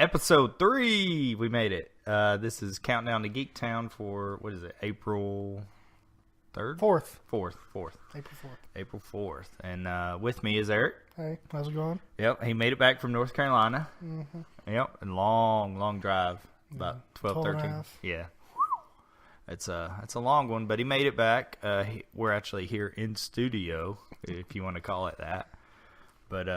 Episode 3, we made it. This is Countdown to Geektown for, what is it, April 3rd? 4th. 4th. April 4th. April 4th. And with me is Eric. Hey, how's it going? Yep, he made it back from North Carolina. Mm-hmm. Yep, and long drive, about 12, 13. Yeah. It's a long one, but he made it back. We're actually here in studio, if you want to call it that. But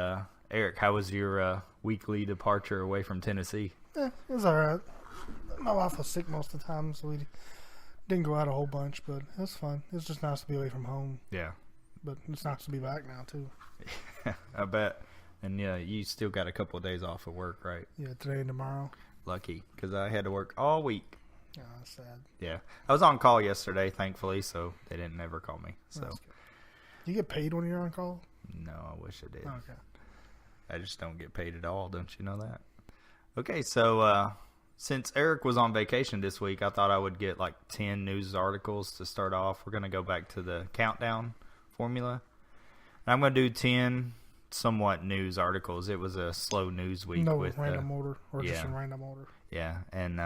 Eric, how was your weekly departure away from Tennessee? Yeah, it was all right. My wife was sick most of the time, so we didn't go out a whole bunch, but it was fun. It's just nice to be away from home. Yeah. But it's nice to be back now, too. I bet. And yeah, you still got a couple of days off of work, right? Yeah, today and tomorrow. Lucky, because I had to work all week. Yeah, that's sad. Yeah. I was on call yesterday, thankfully, so they didn't ever call me. So. You get paid when you're on call? No, I wish I did. Okay. I just don't get paid at all, don't you know that? Okay, so since Eric was on vacation this week, I thought I would get like 10 news articles to start off. We're going to go back to the countdown formula. And I'm going to do 10 somewhat news articles. It was a slow news week. No with random order, or just in random order. Yeah, and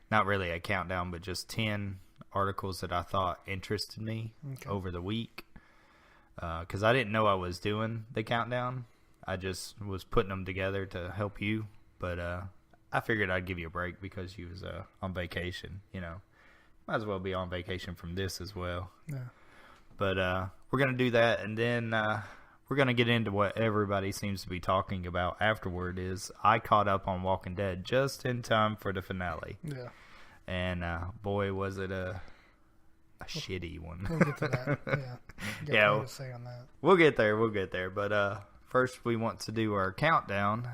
not really a countdown, but just 10 articles that I thought interested me over the week. Because I didn't know I was doing the countdown. I just was putting them together to help you. But I figured I'd give you a break because you was on vacation, you know. Might as well be on vacation from this as well. Yeah. But we're going to do that, and then we're going to get into what everybody seems to be talking about afterward is I caught up on Walking Dead just in time for the finale. Yeah. And boy, was it a shitty one. We'll get to that. Yeah. Yeah. To say on that. We'll get there. But first, we want to do our countdown.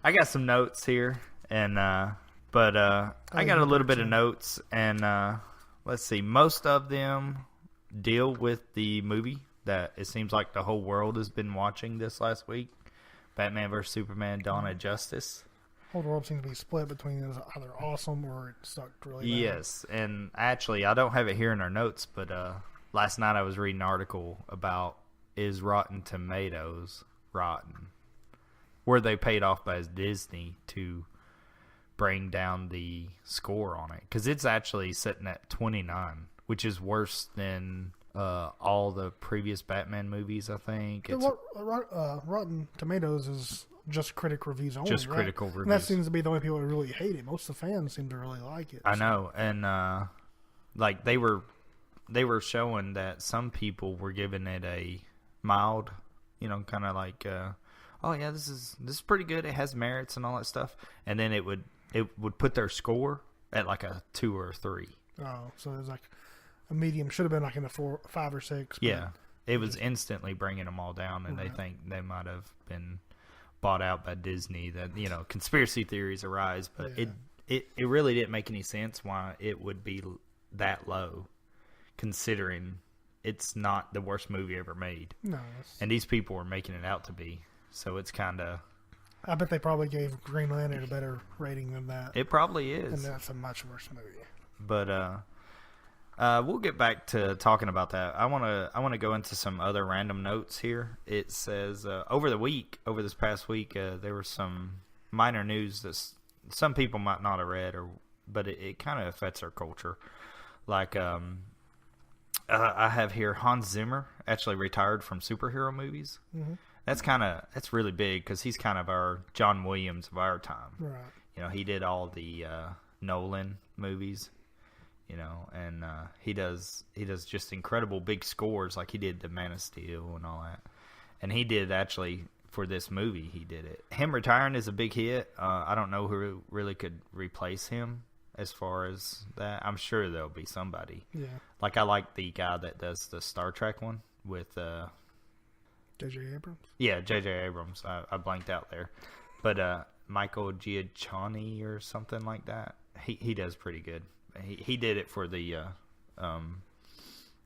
I got some notes here, and I got a little bit of notes, and let's see. Most of them deal with the movie that it seems like the whole world has been watching this last week, Batman vs Superman: Dawn of Justice. Whole world seems to be split between it was either awesome or it sucked really bad. Yes, and actually, I don't have it here in our notes, but last night I was reading an article about is Rotten Tomatoes rotten? Were they paid off by Disney to bring down the score on it? Because it's actually sitting at 29, which is worse than all the previous Batman movies, I think. Rotten Tomatoes is just critic reviews only, just critical reviews. And that seems to be the only people that really hate it. Most of the fans seem to really like it. I know, and like they were showing that some people were giving it a mild, you know, kind of like, oh yeah, this is pretty good. It has merits and all that stuff, and then it would put their score at like a 2 or 3. Oh, so it was like a medium. Should have been like in the 4, 5 or 6. Yeah, it was instantly bringing them all down, and they think they might have been bought out by Disney. That, you know, conspiracy theories arise, but it really didn't make any sense why it would be that low, considering it's not the worst movie ever made. No, and these people were making it out to be. So it's kind of... I bet they probably gave Green Lantern a better rating than that. It probably is. And that's a much worse movie. But we'll get back to talking about that. I want to go into some other random notes here. It says over this past week, there was some minor news that some people might not have read, but it kind of affects our culture. Like I have here Hans Zimmer actually retired from superhero movies. Mm-hmm. That's really big because he's kind of our John Williams of our time. Right. You know, he did all the Nolan movies, you know, and he does just incredible big scores, like he did the Man of Steel and all that. And he did actually for this movie, he did it. Him retiring is a big hit. I don't know who really could replace him as far as that. I'm sure there'll be somebody. Yeah. Like I like the guy that does the Star Trek one with J.J. Abrams? Yeah, J.J. Abrams. I blanked out there. But Michael Giacchini or something like that. He does pretty good. He did it for the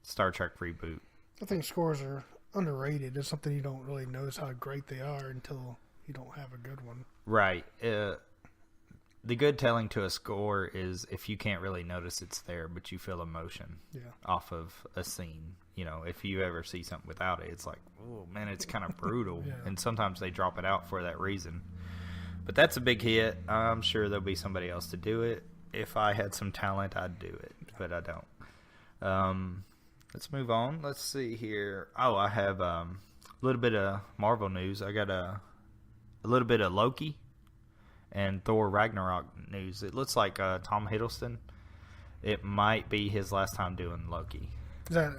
Star Trek reboot. I think scores are underrated. It's something you don't really notice how great they are until you don't have a good one. Right. The good telling to a score is if you can't really notice it's there, but you feel emotion off of a scene. You know, if you ever see something without it, it's like, oh man, it's kind of brutal. And sometimes they drop it out for that reason. But that's a big hit. I'm sure there'll be somebody else to do it. If I had some talent, I'd do it, but I don't. Let's move on. Let's see here. Oh, I have a little bit of Marvel news. I got a little bit of Loki and Thor Ragnarok news. It looks like Tom Hiddleston. It might be his last time doing Loki. Is that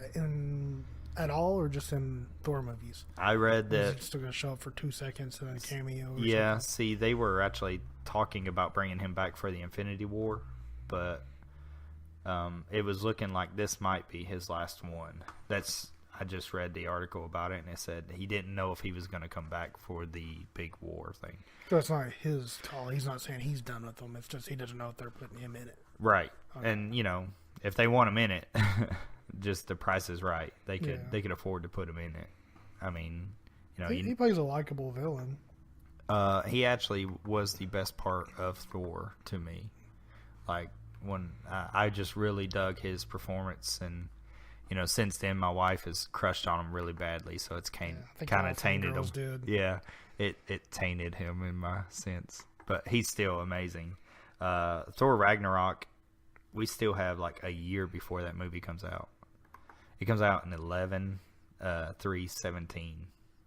at all, or just in Thor movies? I read that. He's still going to show up for 2 seconds and then a cameo. Or Yeah, something. see, they were actually talking about bringing him back for the Infinity War, but it was looking like this might be his last one. I just read the article about it, and it said he didn't know if he was going to come back for the big war thing. So it's not his call. He's not saying he's done with them. It's just he doesn't know if they're putting him in it. Right. Okay. And, if they want him in it, just the price is right. They could afford to put him in it. I mean, he plays a likable villain. He actually was the best part of Thor to me. Like, when I just really dug his performance, and since then my wife has crushed on him really badly, so it's kind of tainted him. Did. Yeah, it tainted him in my sense, but he's still amazing. Thor Ragnarok, we still have like a year before that movie comes out. It comes out in 11/3/17.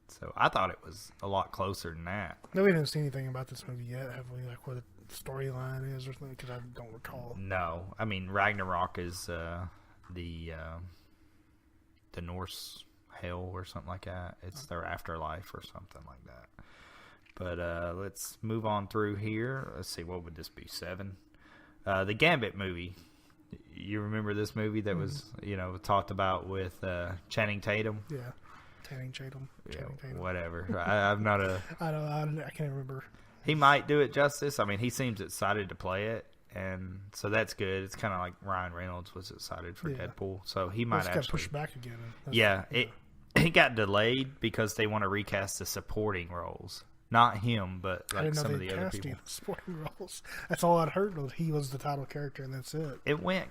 So I thought it was a lot closer than that. No, we didn't see anything about this movie yet, have we? Like what the storyline is or something? Because I don't recall. No, I mean Ragnarok is the Norse hell or something like that. It's their afterlife or something like that. But let's move on through here. Let's see, what would this be? 7. The Gambit movie. You remember this movie that was talked about with Channing Tatum? Yeah. Channing Tatum. Whatever. I'm not a. I can't remember. He might do it justice. I mean, he seems excited to play it, and so that's good. It's kind of like Ryan Reynolds was excited for Deadpool, so he might actually got pushed back again. It got delayed because they want to recast the supporting roles, not him, but like some of the other people. Supporting roles. That's all I'd heard was he was the title character, and that's it. It went.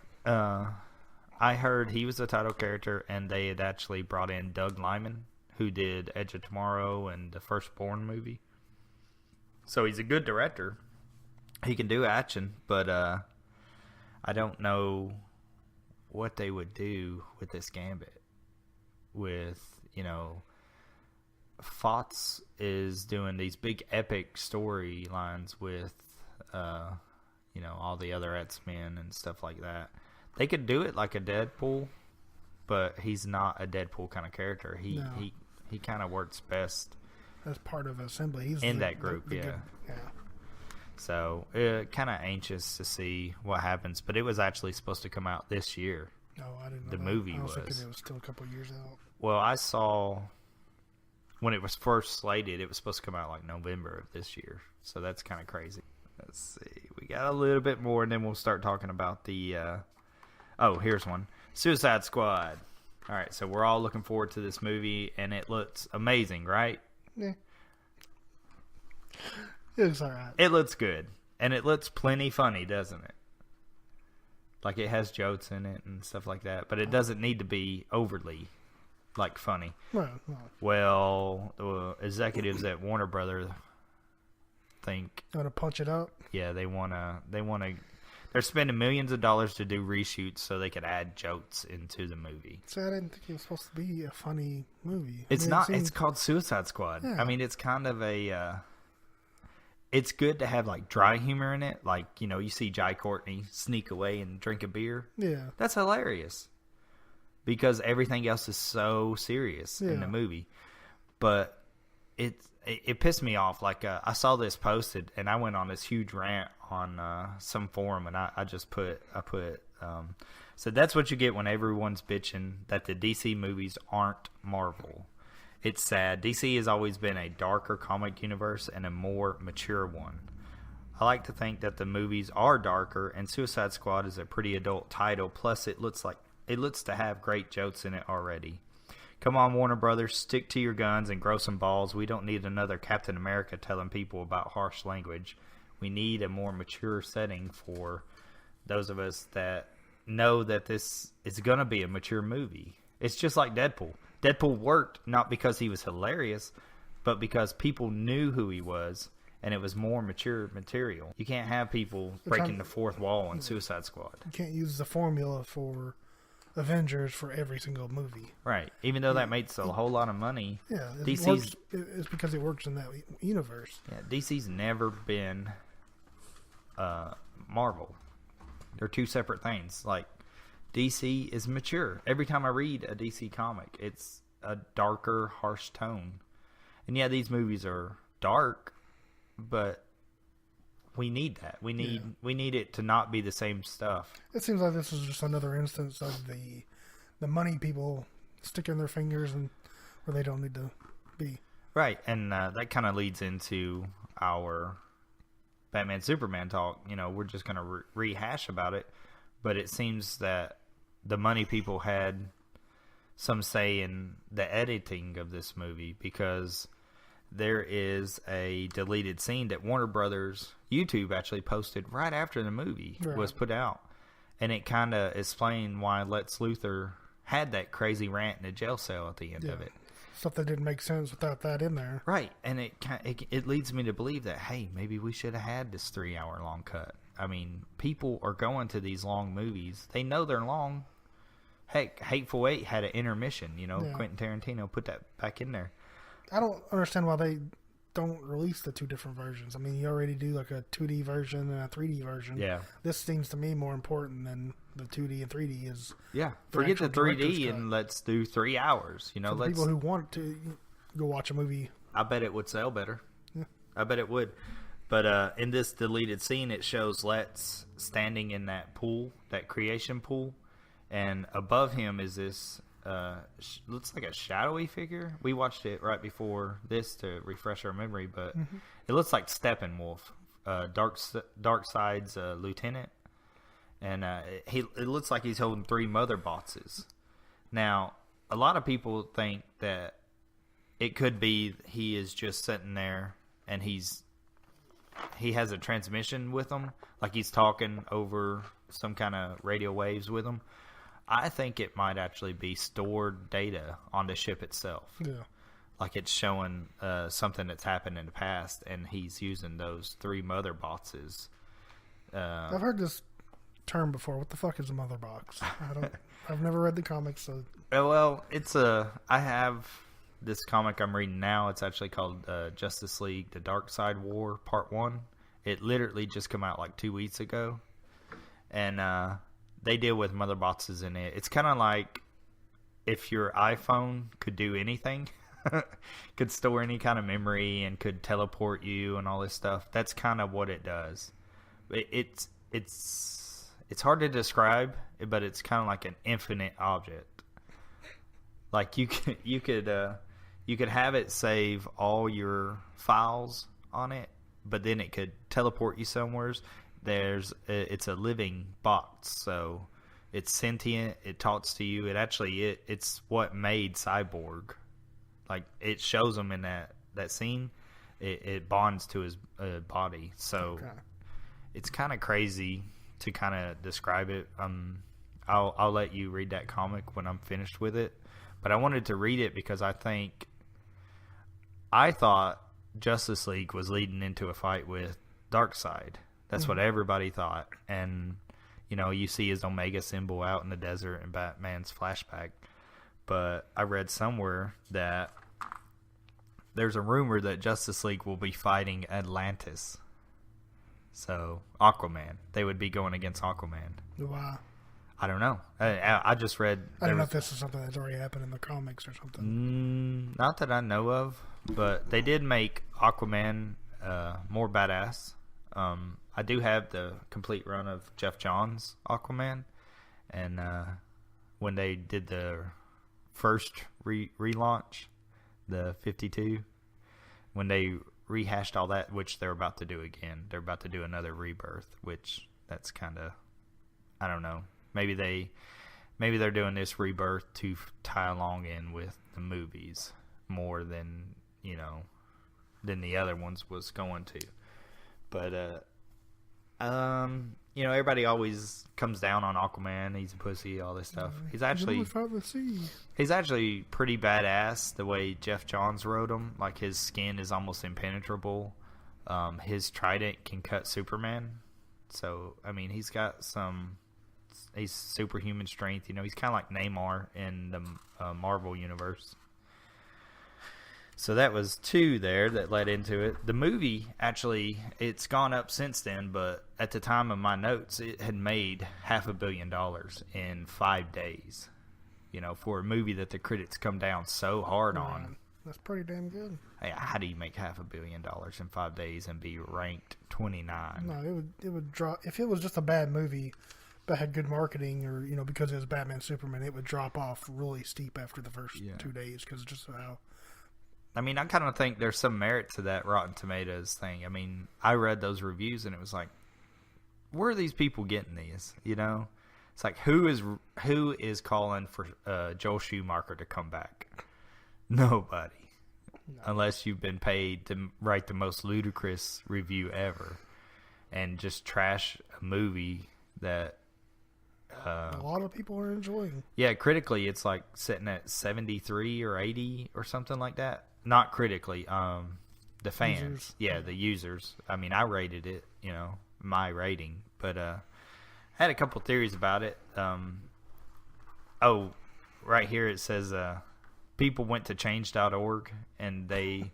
I heard he was the title character, and they had actually brought in Doug Liman, who did Edge of Tomorrow and the Firstborn movie. So he's a good director. He can do action, but I don't know what they would do with this Gambit. With, Fox is doing these big epic storylines with, all the other X-Men and stuff like that. They could do it like a Deadpool, but he's not a Deadpool kind of character. He kind of works best as part of Assembly. He's in that group, yeah. So, kind of anxious to see what happens. But it was actually supposed to come out this year. No, I didn't know the that. movie I was was. thinking it was still a couple of years out. Well, I saw when it was first slated, it was supposed to come out like November of this year. So that's kind of crazy. Let's see. We got a little bit more, and then we'll start talking about the... here's one. Suicide Squad. All right, so we're all looking forward to this movie, and it looks amazing, right? Yeah. It looks all right. It looks good, and it looks plenty funny, doesn't it? Like, it has jokes in it and stuff like that, but it doesn't need to be overly, funny. No. Well, the executives at Warner Brothers think... Want to punch it up? Yeah, they want to... They're spending millions of dollars to do reshoots so they could add jokes into the movie. So I didn't think it was supposed to be a funny movie. It's not. It's called Suicide Squad. Yeah. I mean, it's kind of a... it's good to have, dry humor in it. You see Jai Courtney sneak away and drink a beer. Yeah. That's hilarious. Because everything else is so serious in the movie. But it pissed me off. I saw this posted, and I went on this huge rant on some forum, and I put so that's what you get when everyone's bitching that the DC movies aren't Marvel. It's sad. DC has always been a darker comic universe and a more mature one. I like to think that the movies are darker, and Suicide Squad is a pretty adult title, plus it looks to have great jokes in it already. Come on, Warner Brothers, stick to your guns and grow some balls. We don't need another Captain America telling people about harsh language. We need a more mature setting for those of us that know that this is going to be a mature movie. It's just like Deadpool. Deadpool worked not because he was hilarious, but because people knew who he was and it was more mature material. You can't have people breaking the fourth wall in Suicide Squad. You can't use the formula for Avengers for every single movie. Right. Even though that makes a whole lot of money. Yeah, DC's, it's because it works in that universe. Yeah, DC's never been Marvel. They're two separate things. Like, DC is mature. Every time I read a DC comic, it's a darker, harsh tone. And yeah, these movies are dark, but we need that. We need it to not be the same stuff. It seems like this is just another instance of the money people sticking their fingers in where they don't need to be. Right, and that kind of leads into our Batman Superman talk. You know, we're just going to rehash about it, but it seems that the money people had some say in the editing of this movie, because there is a deleted scene that Warner Brothers YouTube actually posted right after the movie was put out, and it kind of explained why Lex Luthor had that crazy rant in a jail cell at the end of it. Stuff that didn't make sense without that in there. Right, and it leads me to believe that, hey, maybe we should have had this 3-hour long cut. I mean, people are going to these long movies. They know they're long. Heck, Hateful Eight had an intermission, you know. Quentin Tarantino put that back in there. I don't understand why they don't release the two different versions. I mean, you already do like a 2D version and a 3D version. Yeah. This seems to me more important than the 2D and 3D is. Yeah. Forget the 3D and let's do 3 hours. You know, for people who want to go watch a movie. I bet it would sell better. Yeah. I bet it would. But in this deleted scene, it shows Lex standing in that pool, that creation pool, and above him is this looks like a shadowy figure. We watched it right before this to refresh our memory, but it looks like Steppenwolf, Darkseid's lieutenant, and it looks like he's holding 3 mother boxes. Now, a lot of people think that it could be he is just sitting there and he has a transmission with him, like he's talking over some kind of radio waves with him. I think it might actually be stored data on the ship itself. Yeah. Like it's showing something that's happened in the past, and he's using those 3 mother boxes. I've heard this term before. What the fuck is a mother box? I've never read the comics, so. Well, I have this comic I'm reading now. It's actually called Justice League: The Dark Side War Part 1. It literally just came out like 2 weeks ago, and they deal with mother boxes in it. It's kind of like if your iPhone could do anything, could store any kind of memory and could teleport you and all this stuff. That's kind of what it does. It's hard to describe, but it's kind of like an infinite object. Like you could have it save all your files on it, but then it could teleport you somewhere. It's a living box, so it's sentient. It talks to you. It's what made Cyborg. Like it shows him in that scene. It bonds to his body. So it's kind of crazy to kind of describe it. I'll let you read that comic when I'm finished with it. But I wanted to read it because I thought Justice League was leading into a fight with Darkseid. That's what everybody thought. And, you know, you see his Omega symbol out in the desert in Batman's flashback. But I read somewhere that there's a rumor that Justice League will be fighting Atlantis. So, Aquaman. They would be going against Aquaman. Wow. I don't know. I just read... I don't know if this is something that's already happened in the comics or something. Not that I know of. But they did make Aquaman more badass. I do have the complete run of Jeff Johns' Aquaman, and when they did the first relaunch, the 52, when they rehashed all that, which they're about to do again, they're about to do another rebirth, which that's kind of, I don't know, maybe they're doing this rebirth to tie along in with the movies more than, than the other ones was going to. But, everybody always comes down on Aquaman. He's a pussy, all this stuff. He's actually pretty badass the way Jeff Johns wrote him. Like, his skin is almost impenetrable. His trident can cut Superman. So, I mean, he's got he's superhuman strength. You know, he's kind of like Namor in the Marvel universe. So that was 2 there that led into it. The movie, actually, it's gone up since then, but at the time of my notes, it had made $500 million in 5 days. You know, for a movie that the critics come down so hard on. That's pretty damn good. Hey, how do you make $500 million in 5 days and be ranked 29? No, it would drop. If it was just a bad movie that had good marketing, or, you know, because it was Batman Superman, it would drop off really steep after the first 2 days, because just how... I mean, I kind of think there's some merit to that Rotten Tomatoes thing. I mean, I read those reviews and it was like, where are these people getting these? You know, it's like, who is calling for Joel Schumacher to come back? Nobody, unless you've been paid to write the most ludicrous review ever and just trash a movie that a lot of people are enjoying. Yeah, critically, it's like sitting at 73 or 80 or something like that. Not critically, the fans. Users. Yeah, the users. I mean, I rated it, you know, my rating. But I had a couple theories about it. Right here it says people went to change.org and they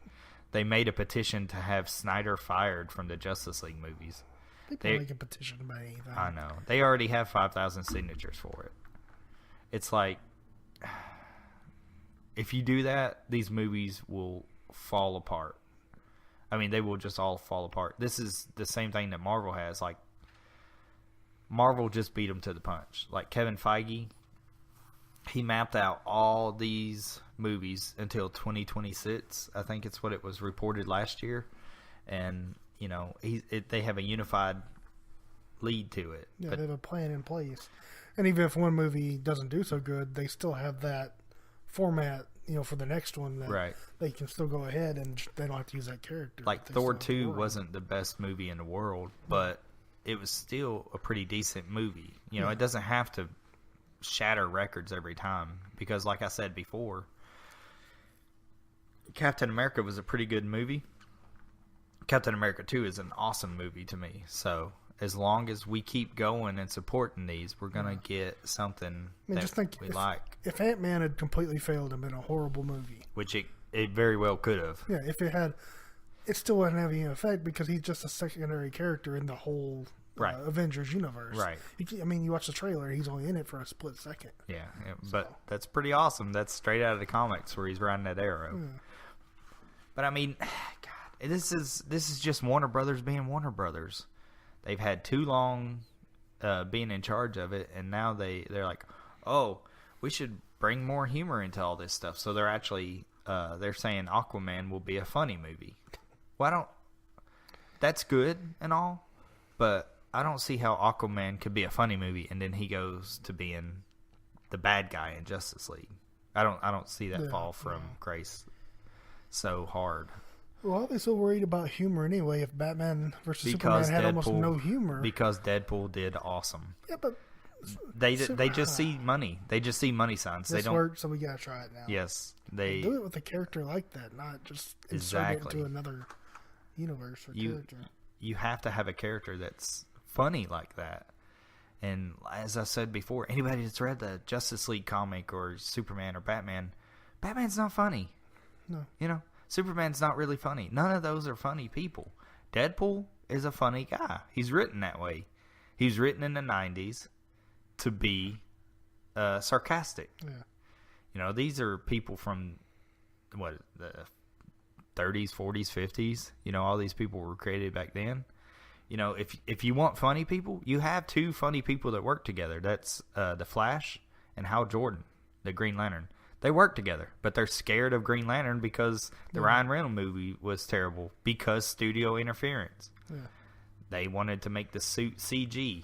made a petition to have Snyder fired from the Justice League movies. People make a petition about anything. I know. They already have 5,000 signatures for it. It's like, if you do that, these movies will fall apart. I mean, they will just all fall apart. This is the same thing that Marvel has. Like, Marvel just beat them to the punch. Like, Kevin Feige, he mapped out all these movies until 2026. I think it's what it was reported last year. And, you know, they have a unified lead to it. Yeah, they have a plan in place. And even if one movie doesn't do so good, they still have that format, you know, for the next one that they can still go ahead and they don't have to use that character. Like Thor 2 wasn't the best movie in the world, but it was still a pretty decent movie. You know, it doesn't have to shatter records every time because, like I said before, Captain America was a pretty good movie. Captain America 2 is an awesome movie to me. So as long as we keep going and supporting these, we're going to get something we like. If Ant-Man had completely failed and been a horrible movie. Which it very well could have. Yeah, if it had, it still wouldn't have any effect because he's just a secondary character in the whole Avengers universe. Right. I mean, you watch the trailer, he's only in it for a split second. Yeah, but that's pretty awesome. That's straight out of the comics where he's riding that arrow. Yeah. But I mean, God, this is just Warner Brothers being Warner Brothers. They've had too long being in charge of it, and now they're like, oh, we should bring more humor into all this stuff. So they're actually they're saying Aquaman will be a funny movie. Well, that's good and all, but I don't see how Aquaman could be a funny movie and then he goes to being the bad guy in Justice League. I don't see that fall from grace so hard. Well, they're so worried about humor anyway. If Batman versus Superman had almost no humor, because Deadpool did awesome. Yeah, but they just see money. They just see money signs. This worked, so we gotta try it now. Yes, they do it with a character like that, not just insert it into another universe or character. You have to have a character that's funny like that. And as I said before, anybody that's read the Justice League comic or Superman or Batman's not funny. No, you know. Superman's not really funny. None of those are funny people. Deadpool is a funny guy. He's written that way. He's written in the 90s to be sarcastic. Yeah. You know, these are people from, the 30s, 40s, 50s. You know, all these people were created back then. You know, if you want funny people, you have two funny people that work together. That's The Flash and Hal Jordan, the Green Lantern. They work together, but they're scared of Green Lantern because the Ryan Reynolds movie was terrible because studio interference. Yeah. They wanted to make the suit CG.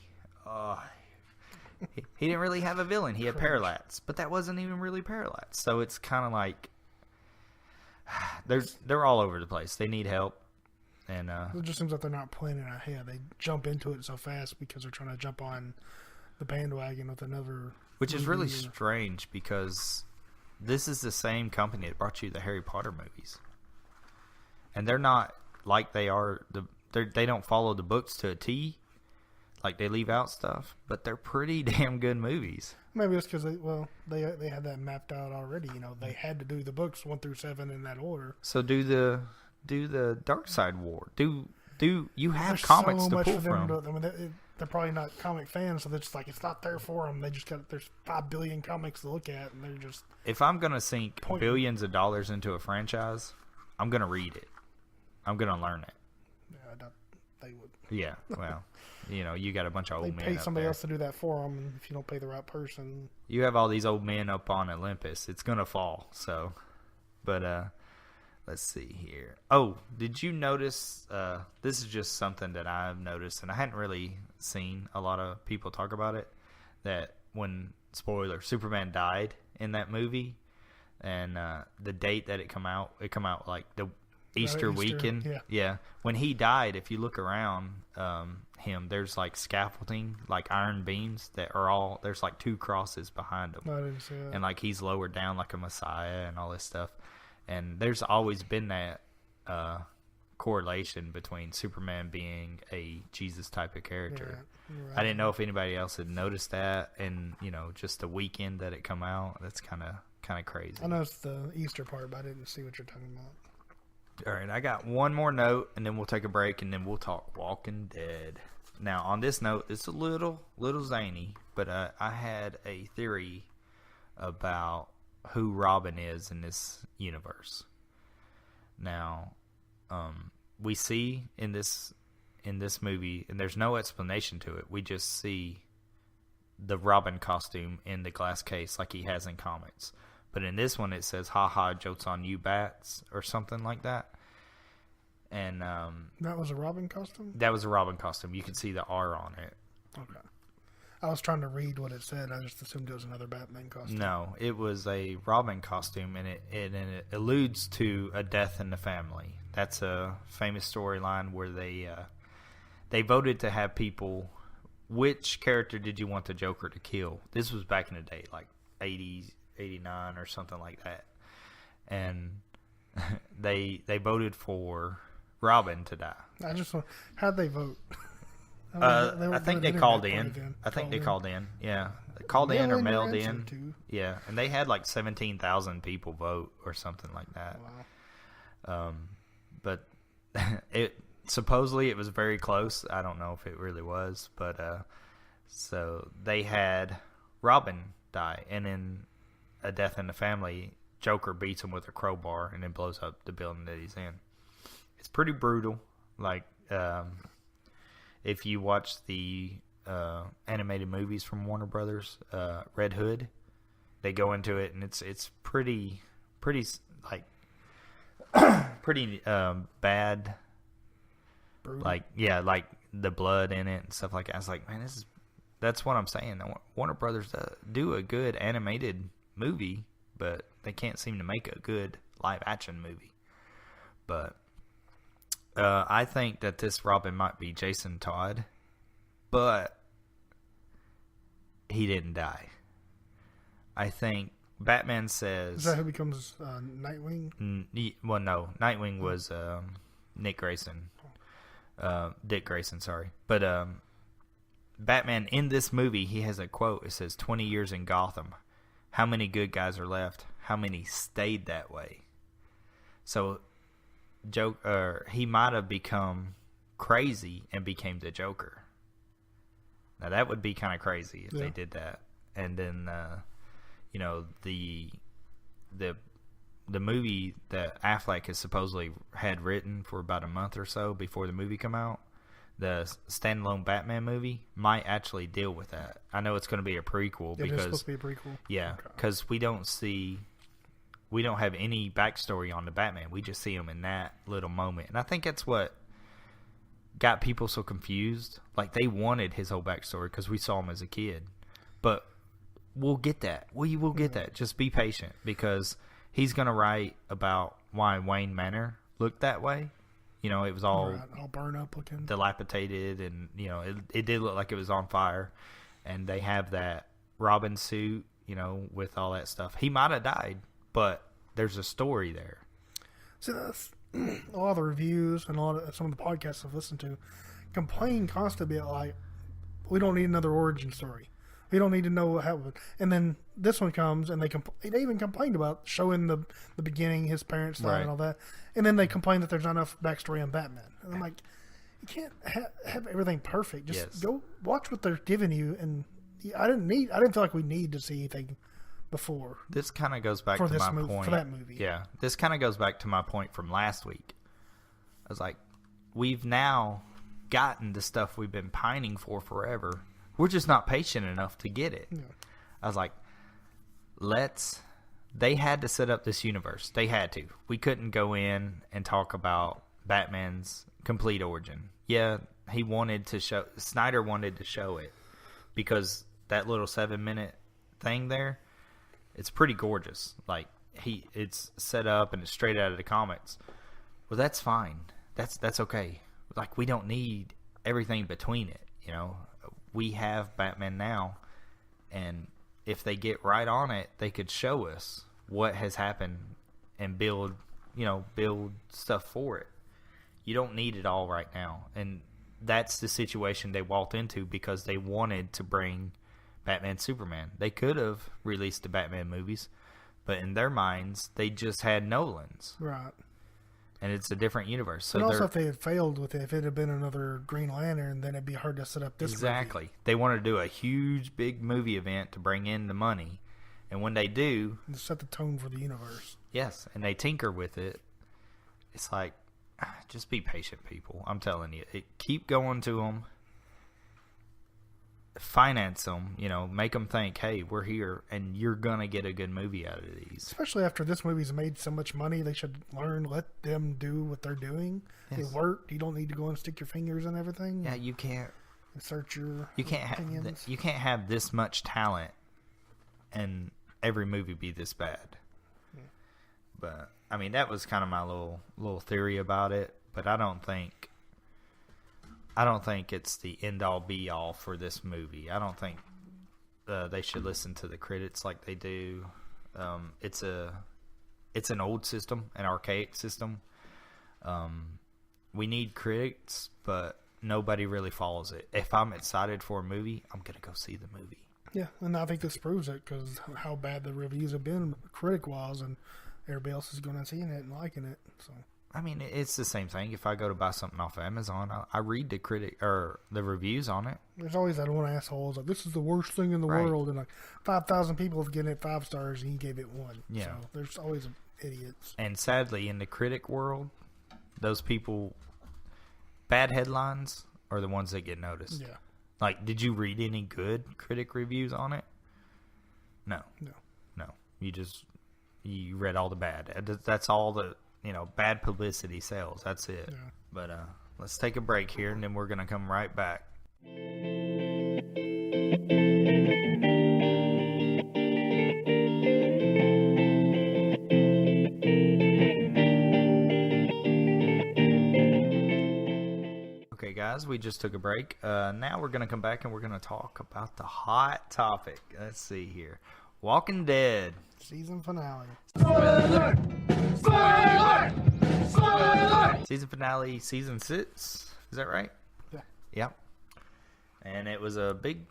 He didn't really have a villain. He had Parallax, but that wasn't even really Parallax. So it's kind of like they're all over the place. They need help, and it just seems like they're not planning ahead. They jump into it so fast because they're trying to jump on the bandwagon with another. Which is really strange because this is the same company that brought you the Harry Potter movies. And they're not like they are they don't follow the books to a T. Like, they leave out stuff, but they're pretty damn good movies. Maybe it's because they had that mapped out already. They had to do the books 1 through 7 in that order. So do the Dark Side War. Do you have There's comics so to much pull for them from? they're probably not comic fans, so they're just like, it's not there for them. They just there's 5 billion comics to look at, and they're just. If I'm gonna sink billions of dollars into a franchise, I'm gonna read it. I'm gonna learn it. Yeah, I doubt they would. Yeah, well, you got a bunch of old men. They pay somebody else to do that for them, and if you don't pay the right person, you have all these old men up on Olympus. It's gonna fall. So, but let's see here. Oh, did you notice? This is just something that I've noticed, and I hadn't really seen a lot of people talk about it. That when Superman died in that movie, and the date that it come out like the Easter weekend. Yeah. When he died, if you look around him, there's like scaffolding, like iron beams that are all. There's like 2 crosses behind him. I didn't see that. And like he's lowered down like a Messiah and all this stuff. And there's always been that correlation between Superman being a Jesus type of character. Yeah, right. I didn't know if anybody else had noticed that, and just the weekend that it come out. That's kind of crazy. I noticed the Easter part, but I didn't see what you're talking about. All right, I got one more note, and then we'll take a break, and then we'll talk Walking Dead. Now, on this note, it's a little zany, but I had a theory about who Robin is in this universe. Now, we see in this movie, and there's no explanation to it. We just see the Robin costume in the glass case like he has in comics. But in this one, it says, "Ha ha, jokes on you, bats," or something like that. And that was a Robin costume? That was a Robin costume. You can see the R on it. Okay. I was trying to read what it said. I just assumed it was another Batman costume. No, it was a Robin costume, and it alludes to a death in the family. That's a famous storyline where they voted to have people. Which character did you want the Joker to kill? This was back in the day, like 80s. 89 or something like that, and they voted for Robin to die. I just want, how'd they vote? I think they called in. I think they called in. Yeah, called in or mailed in. Yeah, and they had like 17,000 people vote or something like that. Wow. But it supposedly it was very close. I don't know if it really was, but so they had Robin die, and then a death in the family, Joker beats him with a crowbar and then blows up the building that he's in. It's pretty brutal. Like, if you watch the animated movies from Warner Brothers, Red Hood, they go into it, and it's pretty like pretty bad. Brutal. Like, yeah, like the blood in it and stuff like that. I was like, man, that's what I'm saying. Warner Brothers do a good animated movie, but they can't seem to make a good live action movie. But I think that this Robin might be Jason Todd, but he didn't die. I think Batman says... Is that who becomes Nightwing? Well, no. Nightwing was Dick Grayson, sorry. But Batman, in this movie, he has a quote. It says, 20 years in Gotham. How many good guys are left? How many stayed that way? So, he might have become crazy and became the Joker. Now, that would be kind of crazy if they did that. And then, the movie that Affleck has supposedly had written for about a month or so before the movie come out, the standalone Batman movie, might actually deal with that. I know it's going to be a prequel because it's supposed to be a prequel. Yeah, because we don't have any backstory on the Batman. We just see him in that little moment, and I think that's what got people so confused. Like, they wanted his whole backstory because we saw him as a kid, but we'll get that. We will get that. Just be patient, because he's going to write about why Wayne Manor looked that way. It was all burned up looking, dilapidated, and it did look like it was on fire. And they have that Robin suit, with all that stuff. He might have died, but there's a story there. So a lot of the reviews and some of the podcasts I've listened to complain constantly about, like, we don't need another origin story. We don't need to know what happened. And then this one comes, and they even complained about showing the beginning, his parents died and all that. And then they complain that there's not enough backstory on Batman. And I'm like, you can't have everything perfect. Just go watch what they're giving you. And I didn't feel like we need to see anything before. This kind of goes back to my point. For that movie. Yeah. This kind of goes back to my point from last week. I was like, we've now gotten the stuff we've been pining for forever. We're just not patient enough to get it. Yeah. I was like, they had to set up this universe. They had to. We couldn't go in and talk about Batman's complete origin. Yeah, Snyder wanted to show it because that little 7-minute thing there, it's pretty gorgeous. Like, it's set up and it's straight out of the comics. Well, that's fine. That's okay. Like, we don't need everything between it, you know? We have Batman now, and if they get right on it, they could show us what has happened and build stuff for it. You don't need it all right now, and that's the situation they walked into because they wanted to bring Batman Superman. They could have released the Batman movies, but in their minds, they just had Nolan's. Right. And it's a different universe. So and also, if they had failed with it, if it had been another Green Lantern, then it'd be hard to set up this Exactly. movie. They want to do a huge, big movie event to bring in the money. And when they do... to set the tone for the universe. Yes, and they tinker with it. It's like, just be patient, people. I'm telling you. Keep going to them. Finance them, make them think, hey, we're here, and you're going to get a good movie out of these. Especially after this movie's made so much money, they should let them do what they're doing. Yes. It worked. You don't need to go and stick your fingers in everything. Yeah, you can't. Insert your opinions. You can't have this much talent and every movie be this bad. Yeah. But, I mean, that was kind of my little theory about it, but I don't think it's the end-all, be-all for this movie. I don't think they should listen to the critics like they do. It's an old system, an archaic system. We need critics, but nobody really follows it. If I'm excited for a movie, I'm going to go see the movie. Yeah, and I think this proves it because how bad the reviews have been critic-wise, and everybody else is going and seeing it and liking it. So. I mean, it's the same thing. If I go to buy something off of Amazon, I read the critic or the reviews on it. There's always that one asshole who's like, "This is the worst thing in the world," and like 5,000 people have given it 5 stars, and he gave it 1. Yeah. So there's always idiots. And sadly, in the critic world, those people, bad headlines are the ones that get noticed. Yeah. Like, did you read any good critic reviews on it? No. You read all the bad. That's all the. Bad publicity sells. That's it. Yeah. But let's take a break here, and then we're going to come right back. Okay, guys, we just took a break. Now we're going to come back, and we're going to talk about the hot topic. Let's see here. Walking Dead. Season finale. Spoiler! Spoiler! Spoiler! Season finale, season 6. Is that right? Yeah. Yep. And it was a big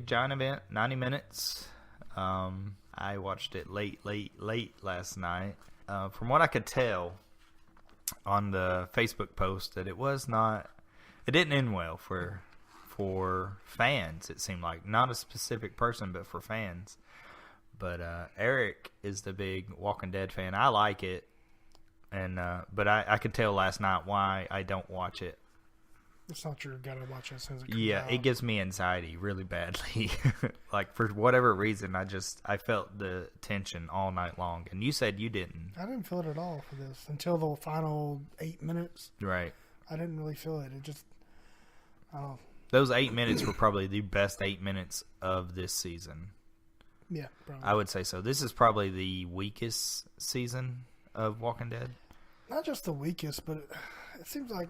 giant event, 90 minutes. I watched it late last night. From what I could tell on the Facebook post, that it didn't end well for fans, it seemed like. Not a specific person, but for fans. But Eric is the big Walking Dead fan. I like it, and but I could tell last night why I don't watch it. It's not your gotta watch it as soon as it comes out. It gives me anxiety really badly. Like, for whatever reason, I felt the tension all night long. And you said you didn't. I didn't feel it at all for this until the final 8 minutes. Right. I didn't really feel it. It just, I don't know. Those 8 minutes were probably the best 8 minutes of this season. Yeah, probably. I would say so. This is probably the weakest season of Walking Dead. Not just the weakest, but it seems like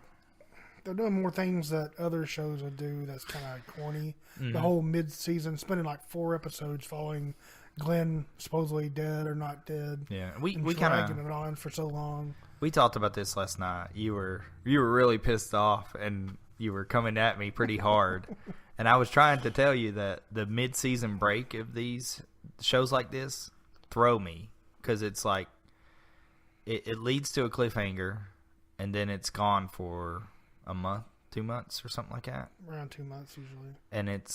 they're doing more things that other shows would do that's kind of corny. Mm-hmm. The whole mid-season, spending like 4 episodes following Glenn supposedly dead or not dead. Yeah, we kind of dragging it on for so long. We talked about this last night. You were really pissed off, and you were coming at me pretty hard. And I was trying to tell you that the mid-season break of these shows like this throw me, because it's like it leads to a cliffhanger, and then it's gone for a month, 2 months, or something like that. Around 2 months usually. And it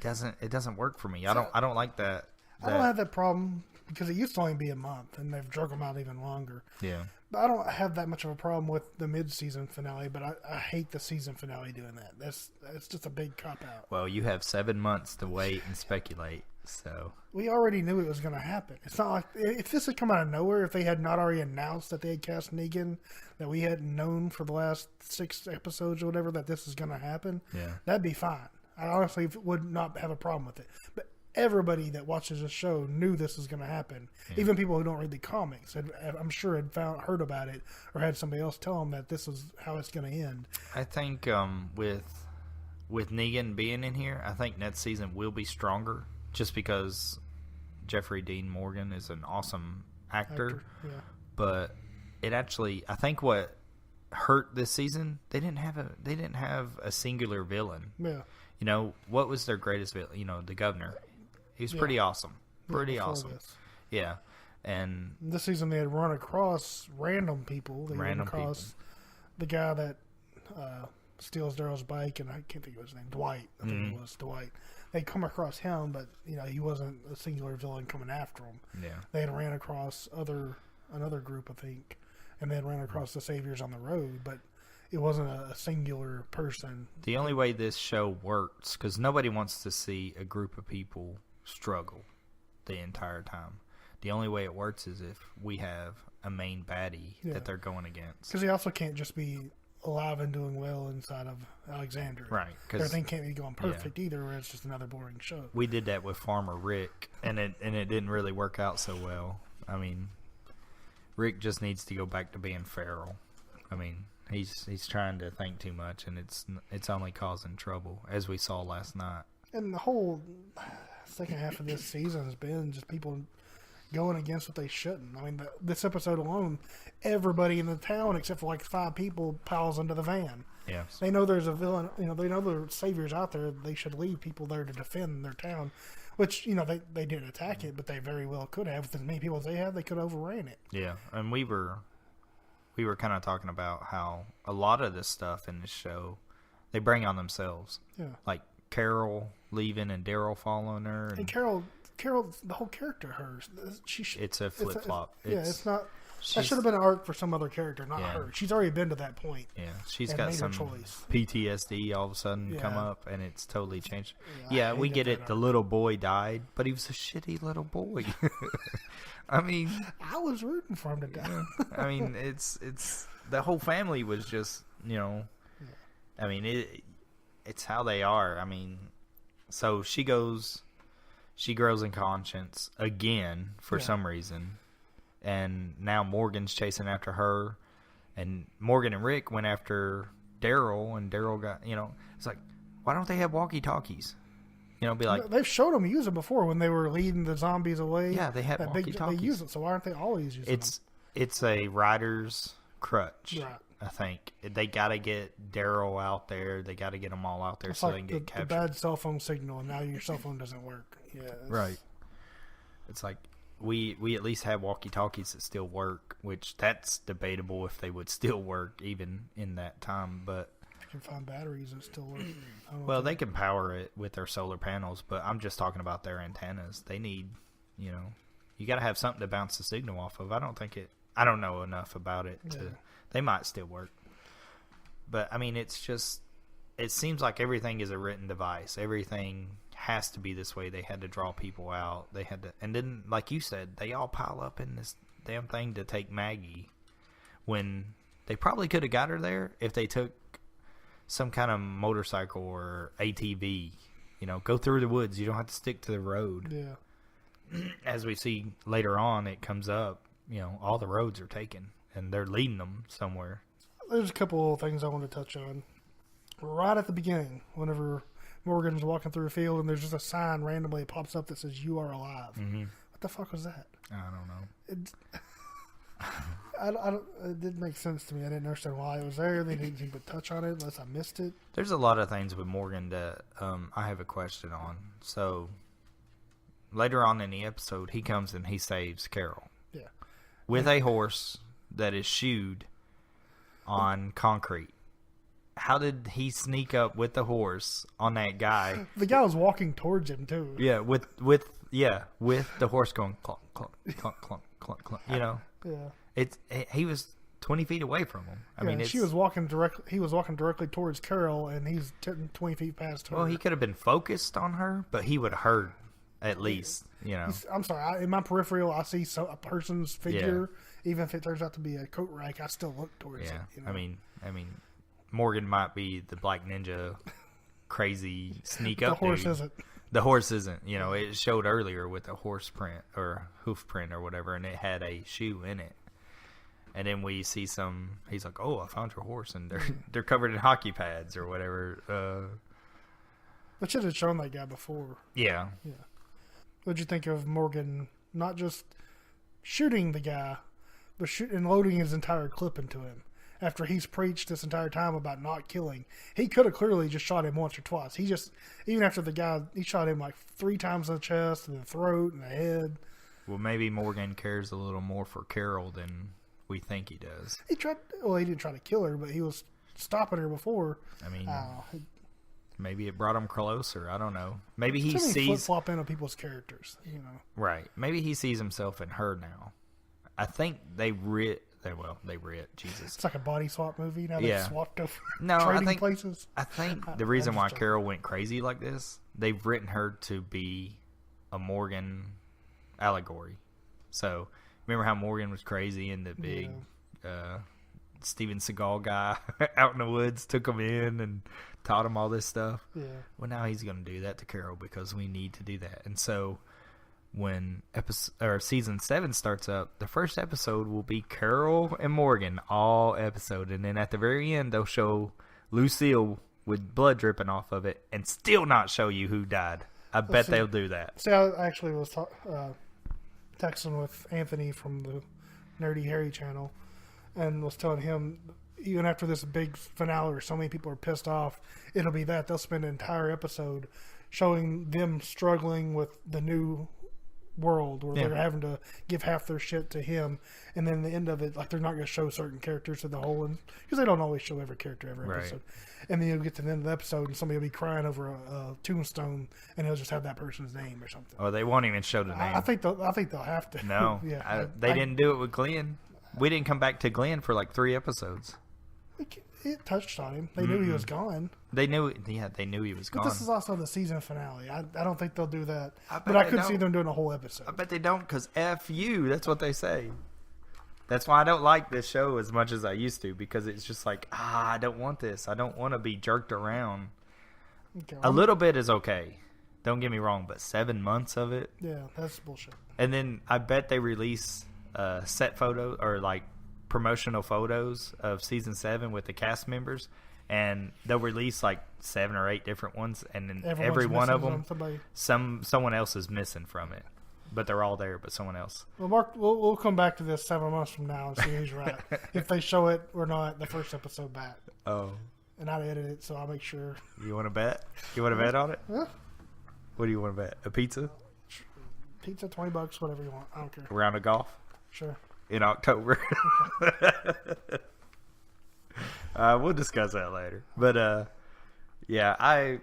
doesn't work for me. I don't like that. I don't have that problem because it used to only be a month, and they've drug them out even longer. Yeah. But I don't have that much of a problem with the mid-season finale, but I hate the season finale doing that. It's just a big cop-out. Well, you have 7 months to wait and speculate, so... We already knew it was going to happen. It's not like... If this had come out of nowhere, if they had not already announced that they had cast Negan, that we hadn't known for the last 6 episodes or whatever that this is going to happen, that'd be fine. I honestly would not have a problem with it. But everybody that watches this show knew this was going to happen. Yeah. Even people who don't read the comics, I'm sure had heard about it or had somebody else tell them that this is how it's going to end. I think with Negan being in here, I think next season will be stronger just because Jeffrey Dean Morgan is an awesome actor. Yeah. But it actually, I think what hurt this season, they didn't have a singular villain. Yeah. You know, what was their greatest villain? You know, the governor. He was pretty awesome. Pretty awesome. This. Yeah. And this season they had run across random people. They ran across the guy that steals Daryl's bike, and I can't think of his name. Dwight. I think it was Dwight. They come across him, but you know he wasn't a singular villain coming after him. Yeah. They had ran across another group, I think, and they had ran across the Saviors on the road, but it wasn't a singular person. The only way this show works, because nobody wants to see a group of people struggle the entire time. The only way it works is if we have a main baddie that they're going against. Because he also can't just be alive and doing well inside of Alexandria. Right. Everything can't be going perfect either, or it's just another boring show. We did that with Farmer Rick, and it didn't really work out so well. I mean, Rick just needs to go back to being feral. I mean, he's trying to think too much, and it's only causing trouble, as we saw last night. And the whole second half of this season has been just people going against what they shouldn't. I mean, this episode alone, everybody in the town except for like 5 people piles into the van. Yeah, they know there's a villain. You know, they know there are saviors out there. They should leave people there to defend their town. Which, you know, they didn't attack it, but they very well could have. With as many people as they had, they could have overran it. Yeah, and we were kind of talking about how a lot of this stuff in this show, they bring on themselves. Yeah. Like Carol leaving and Daryl following her. And Carol, the whole character, hers. It's a flip-flop. It's not... That should have been an arc for some other character, not her. She's already been to that point. Yeah, she's got some PTSD all of a sudden come up, and it's totally changed. Yeah, we get it. The little boy died, but he was a shitty little boy. I mean... I was rooting for him to die. I mean, it's... The whole family was just, you know... I mean, it's how they are. I mean, so she grows in conscience again for some reason. And now Morgan's chasing after her, and Morgan and Rick went after Daryl, and Daryl got, you know, it's like, why don't they have walkie-talkies? You know, be like... They've showed them use it before when they were leading the zombies away. Yeah, they had walkie-talkies. They use it, so why aren't they always using them? It's a rider's crutch, right. I think. They got to get Daryl out there. They got to get them all out there it's so like they can get captured. The bad cell phone signal, and now your cell phone doesn't work. Yeah, right. It's like... We at least have walkie-talkies that still work, which that's debatable if they would still work even in that time. But you can find batteries that still work. Well, they can power it with their solar panels, but I'm just talking about their antennas. They need, you know, you got to have something to bounce the signal off of. I don't know enough about it. They might still work. But, I mean, it seems like everything is a written device. Everything has to be this way. They had to draw people out. And then, like you said, they all pile up in this damn thing to take Maggie when they probably could have got her there if they took some kind of motorcycle or ATV. You know, go through the woods. You don't have to stick to the road. Yeah. As we see later on, it comes up, you know, all the roads are taken and they're leading them somewhere. There's a couple of things I want to touch on. Right at the beginning, whenever Morgan's walking through a field and there's just a sign randomly pops up that says "You are alive." Mm-hmm. What the fuck was that? I don't know. It didn't make sense to me. I didn't understand why it was there. They didn't even touch on it unless I missed it. There's a lot of things with Morgan that I have a question on. So later on in the episode, he comes and he saves Carol. Yeah. With a horse that is shoed on concrete. How did he sneak up with the horse on that guy? The guy was walking towards him too. Yeah, with the horse going clunk, clunk, clunk, clunk, clunk, clunk. You know, Yeah. He was 20 feet away from him. I mean, she was walking directly. He was walking directly towards Carol, and he's 20 feet past her. Well, he could have been focused on her, but he would have heard at least. You know, I'm sorry. In my peripheral, I see a person's figure. Even if it turns out to be a coat rack, I still look towards it. You know? I mean, Morgan might be the Black Ninja, crazy sneak up. The horse dude. isn't. The horse isn't. You know, it showed earlier with a horse print or hoof print or whatever, and it had a shoe in it. And then we see some. He's like, "Oh, I found your horse," and they're covered in hockey pads or whatever. They should have shown that guy before. Yeah. Yeah. What'd you think of Morgan not just shooting the guy, but and loading his entire clip into him? After he's preached this entire time about not killing, he could have clearly just shot him once or twice. He just, even after the guy, he shot him like 3 times in the chest and the throat and the head. Well, maybe Morgan cares a little more for Carol than we think he does. He didn't try to kill her, but he was stopping her before. I mean, maybe it brought him closer. I don't know. Maybe he sees flip-flop into people's characters, you know. Right. Maybe he sees himself in her now. I think they writ. Jesus. It's like a body swap movie. Now they've swapped over trading places. I think the reason why Carol went crazy like this, they've written her to be a Morgan allegory. So remember how Morgan was crazy and the big Steven Seagal guy out in the woods took him in and taught him all this stuff? Yeah. Well, now he's going to do that to Carol because we need to do that. And so when season 7 starts up, the first episode will be Carol and Morgan all episode, and then at the very end they'll show Lucille with blood dripping off of it and still not show you who died. I bet they'll do that. See, I actually was texting with Anthony from the Nerdy Harry channel and was telling him even after this big finale where so many people are pissed off, it'll be that they'll spend an entire episode showing them struggling with the new world where they're having to give half their shit to him, and then the end of it, like, they're not going to show certain characters to the whole, because they don't always show every character every episode. And then you'll get to the end of the episode and somebody will be crying over a tombstone and they'll just have that person's name or something. Oh, they won't even show the name. I think they'll have to. No. They didn't do it with Glenn. We didn't come back to Glenn for like 3 episodes. It touched on him. They knew he was gone. They knew. Yeah, they knew he was gone. But this is also the season finale. I don't think they'll do that. But I could see them doing a whole episode. I bet they don't, because F you. That's what they say. That's why I don't like this show as much as I used to, because it's just like, I don't want this. I don't want to be jerked around. Okay, a little bit is okay. Don't get me wrong, but 7 months of it? Yeah, that's bullshit. And then I bet they release set photos or like promotional photos of season 7 with the cast members, and they'll release like 7 or 8 different ones, and then every one of them someone else is missing from it, but they're all there but someone else. Well, Mark, we'll come back to this 7 months from now and see who's right. If they show it or not the first episode back. And I edit it, so I'll make sure. You want to bet? You want to bet on it? Yeah. What do you want to bet? A pizza? Pizza, $20, whatever you want. I don't care. A round of golf? Sure. In October. We'll discuss that later. But I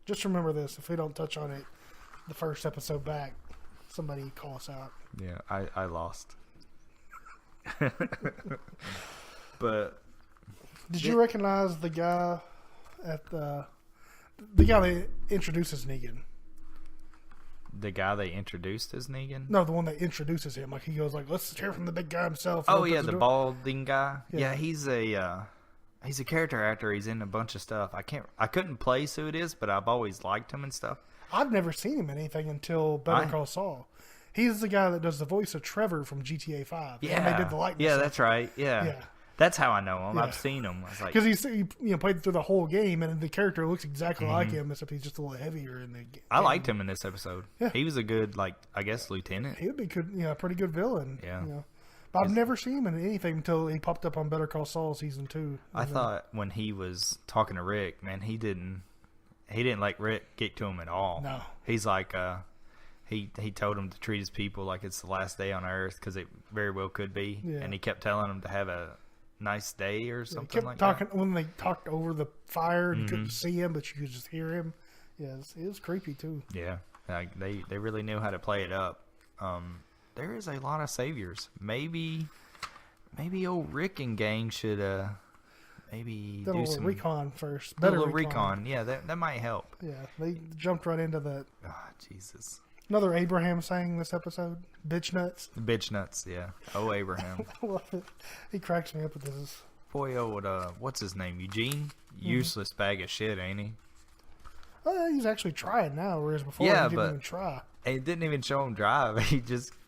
just remember this: if we don't touch on it the first episode back, somebody call us out. Yeah, I lost. But did you recognize the guy at the guy that introduces Negan? The guy they introduced as Negan? No, the one that introduces him. Like, he goes like, "Let's hear from the big guy himself." Oh yeah, the balding guy. Yeah, he's a character actor. He's in a bunch of stuff. I couldn't place who it is, but I've always liked him and stuff. I've never seen him in anything until Better Call Saul. He's the guy that does the voice of Trevor from GTA 5. Yeah, and they did the likeness. Yeah, that's right. Yeah. That's how I know him. Yeah. I've seen him. Because he played through the whole game, and the character looks exactly like him, except he's just a little heavier in the game. I liked him in this episode. Yeah. He was a good, I guess, lieutenant. He would be good, pretty good villain. Yeah. I've never seen him in anything until he popped up on Better Call Saul season 2. I thought when he was talking to Rick, man, he didn't let Rick get to him at all. No. He's like, he told him to treat his people like it's the last day on Earth, because it very well could be. Yeah. And he kept telling them to have a nice day or something like that. When they talked over the fire, and you couldn't see him, but you could just hear him. Yeah, it was creepy too. Yeah, like they really knew how to play it up. There is a lot of saviors. Maybe old Rick and gang should maybe do some recon first. Better recon. Yeah, that might help. Yeah, they jumped right into that. Ah, Jesus. Another Abraham saying this episode. Bitch nuts. Bitch nuts. Yeah. Oh, Abraham. I love it. He cracks me up with this. Boy, old what's his name? Eugene. Useless bag of shit, ain't he? He's actually trying now, whereas before he didn't even try. He didn't even show him drive.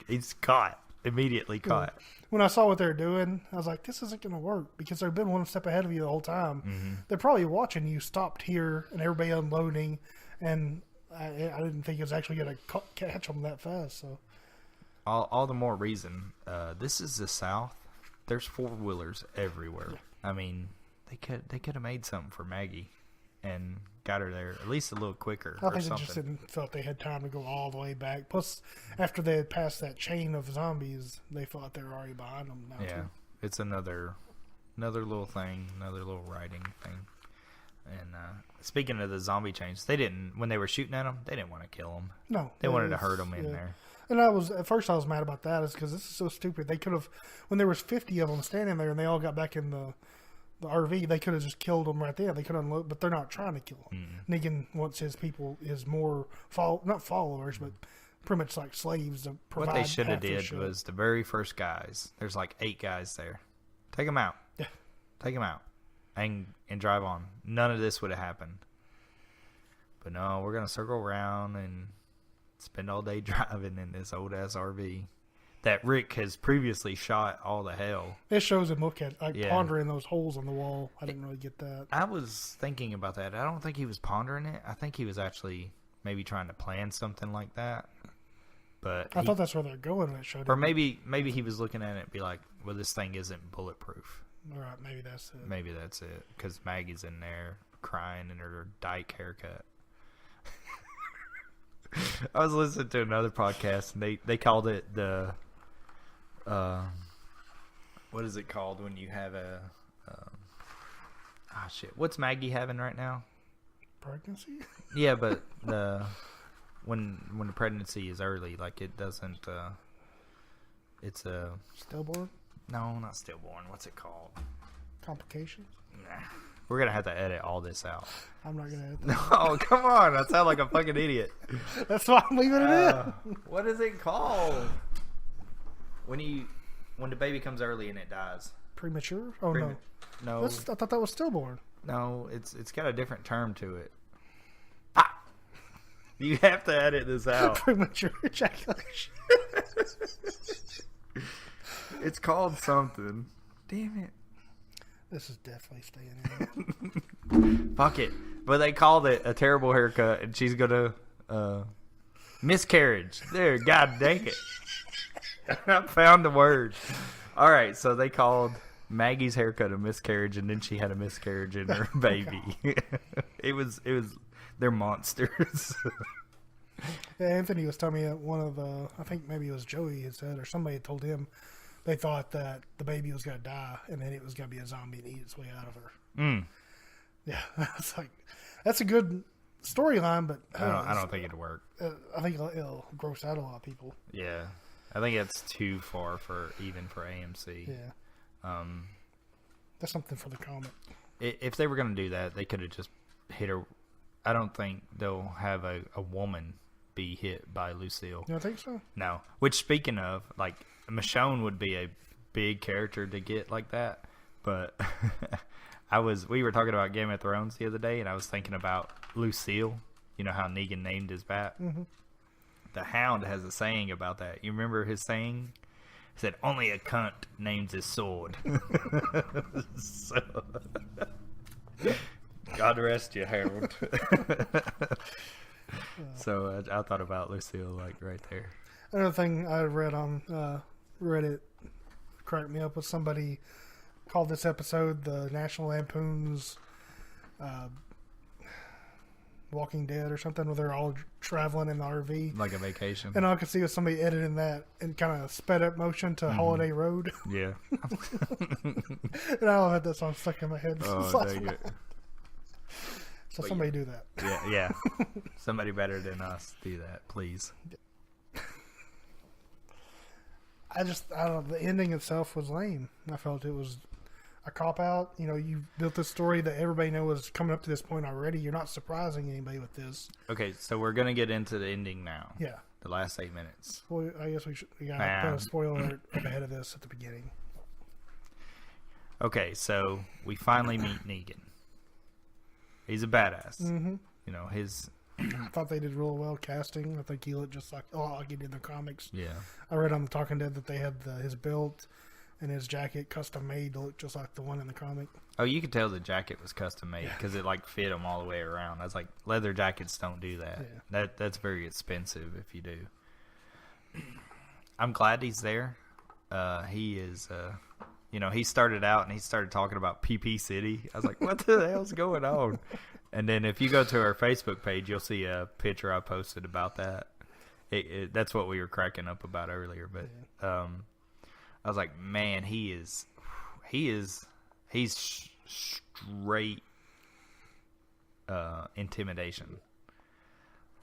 He's caught. Immediately caught. Yeah. When I saw what they were doing, I was like, this isn't going to work, because they've been one step ahead of you the whole time. Mm-hmm. They're probably watching you stopped here and everybody unloading, and I didn't think it was actually going to catch them that fast. So, all the more reason. This is the South. There's 4-wheelers everywhere. Yeah. I mean, they could have made something for Maggie and got her there at least a little quicker. I think they just didn't felt they had time to go all the way back. Plus, after they had passed that chain of zombies, they thought they were already behind them now. Yeah, it's another little thing, another little writing thing. And speaking of the zombie chains, when they were shooting at them, they didn't want to kill them. No, they wanted to hurt them in there. And at first I was mad about that, is because this is so stupid. They could have, when there was 50 of them standing there and they all got back in the RV, they could have just killed them right there. They could unload, but they're not trying to kill them. Negan wants his people, more not followers, but pretty much like slaves to provide. What they should have did was the very first guys. There's like 8 guys there. Take them out. Yeah, take them out, and drive on. None of this would have happened. But no, we're gonna circle around and spend all day driving in this old ass RV that Rick has previously shot all the hell. It shows him pondering those holes on the wall. I didn't really get that. I was thinking about that. I don't think he was pondering it. I think he was actually maybe trying to plan something like that. But I thought that's where they're going when it showed. Or maybe he was looking at it and be like, well, this thing isn't bulletproof. All right, maybe that's it. Maybe that's it. Because Maggie's in there crying in her dyke haircut. I was listening to another podcast, and they called it the what is it called when you have a what's Maggie having right now? Pregnancy? Yeah, but when the pregnancy is early, like it doesn't it's a stillborn? No, not stillborn. What's it called? Complications? Nah. We're gonna have to edit all this out. I'm not gonna edit that. No, come on. I sound like a fucking idiot. That's why I'm leaving it in. What is it called? When the baby comes early and it dies. Premature? Oh, no. No. I thought that was stillborn. No, it's got a different term to it. Ah! You have to edit this out. Premature ejaculation. It's called something. Damn it. This is definitely staying in. Fuck it. But they called it a terrible haircut, and she's gonna miscarriage. There, god dang it. I found the word. All right, so they called Maggie's haircut a miscarriage, and then she had a miscarriage in her baby. It was they're monsters. Yeah, Anthony was telling me that one of I think maybe it was Joey had said, or somebody had told him they thought that the baby was gonna die, and then it was gonna be a zombie and eat its way out of her. Yeah, that's that's a good storyline, but I don't think it'll work. I think it'll gross out a lot of people. Yeah. I think it's too far for AMC. Yeah. That's something for the comic. If they were going to do that, they could have just hit her. I don't think they'll have a woman be hit by Lucille. You don't think so? No. Which, speaking of, like, Michonne would be a big character to get like that. But we were talking about Game of Thrones the other day, and I was thinking about Lucille. You know how Negan named his bat? Mm-hmm. The Hound has a saying about that. You remember his saying? He said, "Only a cunt names his sword." So, God rest you, Harold. So I thought about Lucille like right there. Another thing I read on Reddit cracked me up was somebody called this episode the National Lampoon's Walking Dead or something, where they're all traveling in the RV. Like a vacation. And all I could see was somebody editing that in kind of sped up motion to Holiday Road. Yeah. And I had that song stuck in my head. Oh, dang it. So but somebody do that. Yeah. Somebody better than us do that, please. I don't know. The ending itself was lame. I felt it was a cop-out. You know, you built this story that everybody knows coming up to this point already. You're not surprising anybody with this. Okay, so we're going to get into the ending now. Yeah. The last 8 minutes. Well, I guess we got to put a spoiler alert ahead of this at the beginning. Okay, so we finally meet Negan. He's a badass. Mm-hmm. You know, his... I thought they did real well casting. I think he looked just like he did in the comics. Yeah. I read on The Talking Dead that they had his belt and his jacket custom made to look just like the one in the comic. Oh, you could tell the jacket was custom made because it like fit him all the way around. I was like, leather jackets don't do that. Yeah. That's very expensive if you do. I'm glad he's there. He is, you know, he started out and he started talking about PP City. I was like, what the hell's going on? And then if you go to our Facebook page, you'll see a picture I posted about that. That's what we were cracking up about earlier. But I was like, man, he's straight intimidation.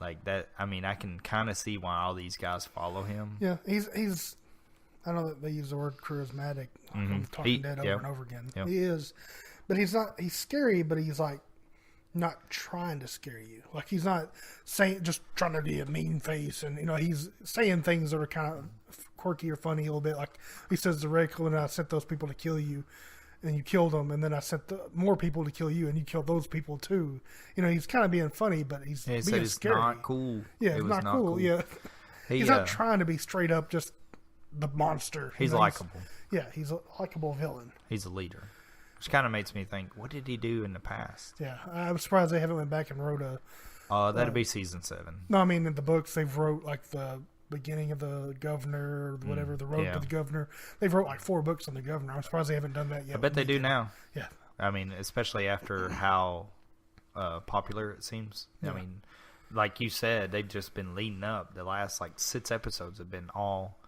Like that. I mean, I can kind of see why all these guys follow him. Yeah, he's. I know that they use the word charismatic. I'm Talking Dead over and over again. Yep. He is, but he's not. He's scary, but he's like not trying to scare you. Like he's not just trying to be a mean face, and you know he's saying things that are kind of quirky or funny a little bit. Like he says to Rick, "When I sent those people to kill you, and you killed them, and then I sent more people to kill you, and you killed those people too." You know, he's kind of being funny, but he's being it's scary. Not cool. Yeah, it's not cool. Yeah, he's not trying to be straight up just the monster. He's likable. Yeah, he's a likable villain. He's a leader. Which kind of makes me think, what did he do in the past? Yeah, I'm surprised they haven't went back and wrote a... that'd be season 7. No, I mean, in the books, they've wrote, like, the beginning of the governor, or whatever, the road to the governor. They've wrote, like, 4 books on the governor. I'm surprised they haven't done that yet. I bet they do now. Yeah. I mean, especially after how popular it seems. Yeah. I mean, like you said, they've just been leading up. The last, like, 6 episodes have been all...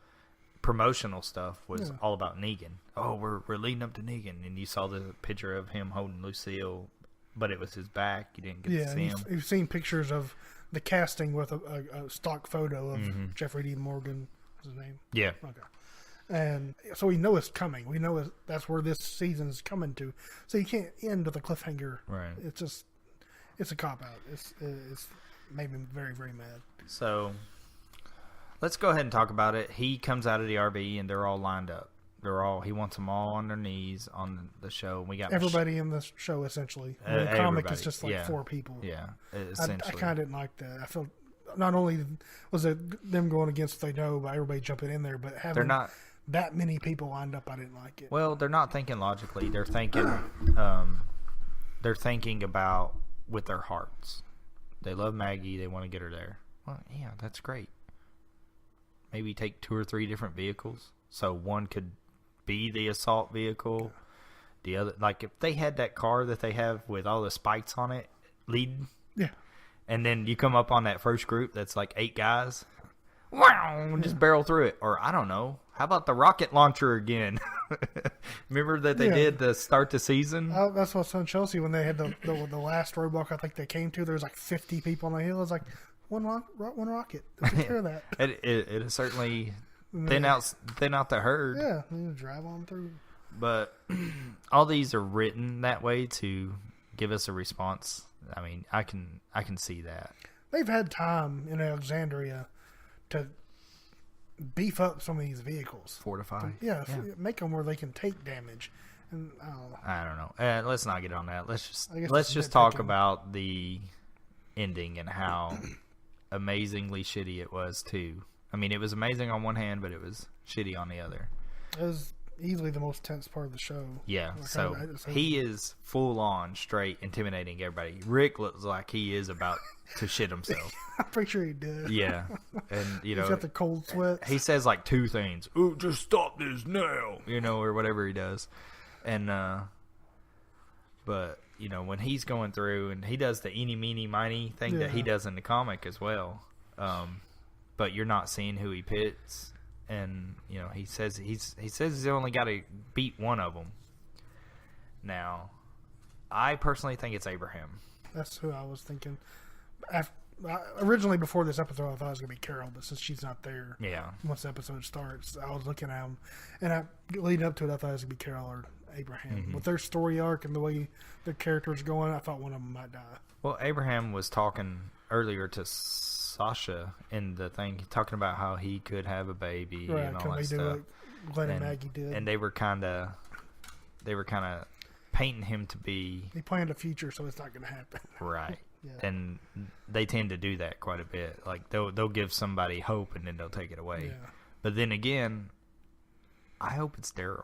promotional stuff was all about Negan. Oh, we're leading up to Negan, and you saw the picture of him holding Lucille, but it was his back. You didn't get to see him. You've seen pictures of the casting with a stock photo of Jeffrey D. Morgan. What's his name? Yeah. Okay. And so we know it's coming. We know that's where this season's coming to. So you can't end with a cliffhanger. Right. It's a cop out. It's made me very, very mad. So let's go ahead and talk about it. He comes out of the RV and they're all lined up. He wants them all on their knees on the show. We got everybody in the show essentially. The comic is just like 4 people. Yeah, essentially. I kind of didn't like that. I felt not only was it them going against what they know by everybody jumping in there, but having that many people lined up, I didn't like it. Well, they're not thinking logically. They're thinking, about with their hearts. They love Maggie. They want to get her there. Well, yeah, that's great. Maybe take 2 or 3 different vehicles, so one could be the assault vehicle. The other, like if they had that car that they have with all the spikes on it leading, and then you come up on that first group that's like 8 guys, wow, just barrel through it. Or I don't know, how about the rocket launcher again? Remember that they did the start the season? That's what's on Chelsea when they had the last roadblock. I think they came to. There was like 50 people on the hill. It was like one rocket. Take care of that. It certainly thin out the herd. Yeah, you drive on through. But all these are written that way to give us a response. I mean, I can see that. They've had time in Alexandria to beef up some of these vehicles. Fortify. Make them where they can take damage. And I don't know. Let's not get on that. Let's just talk about the ending and how amazingly shitty it was too. I mean, it was amazing on one hand, but it was shitty on the other. It was easily the most tense part of the show. Yeah, Like, so he is full on straight intimidating everybody. Rick looks like he is about to shit himself. I'm pretty sure he did. Yeah, and He's got the cold sweats. he says like 2 things. Oh, just stop this now, or whatever he does, and but when he's going through and he does the eeny meeny miny thing that he does in the comic as well, but you're not seeing who he pits. And he says he's only got to beat one of them. Now, I personally think it's Abraham. That's who I was thinking. Originally, before this episode, I thought it was gonna be Carol, but since she's not there, once the episode starts, I was looking at him, and leading up to it, I thought it was gonna be Carol or Abraham. Mm-hmm. With their story arc and the way their characters going, I thought one of them might die. Well, Abraham was talking earlier to Sasha in the thing, talking about how he could have a baby and all that stuff. Glenn and Maggie did, and they were kind of painting him to be. He planned a future, so it's not going to happen. Right. Yeah. And they tend to do that quite a bit. Like they'll give somebody hope and then they'll take it away. Yeah. But then again, I hope it's Daryl.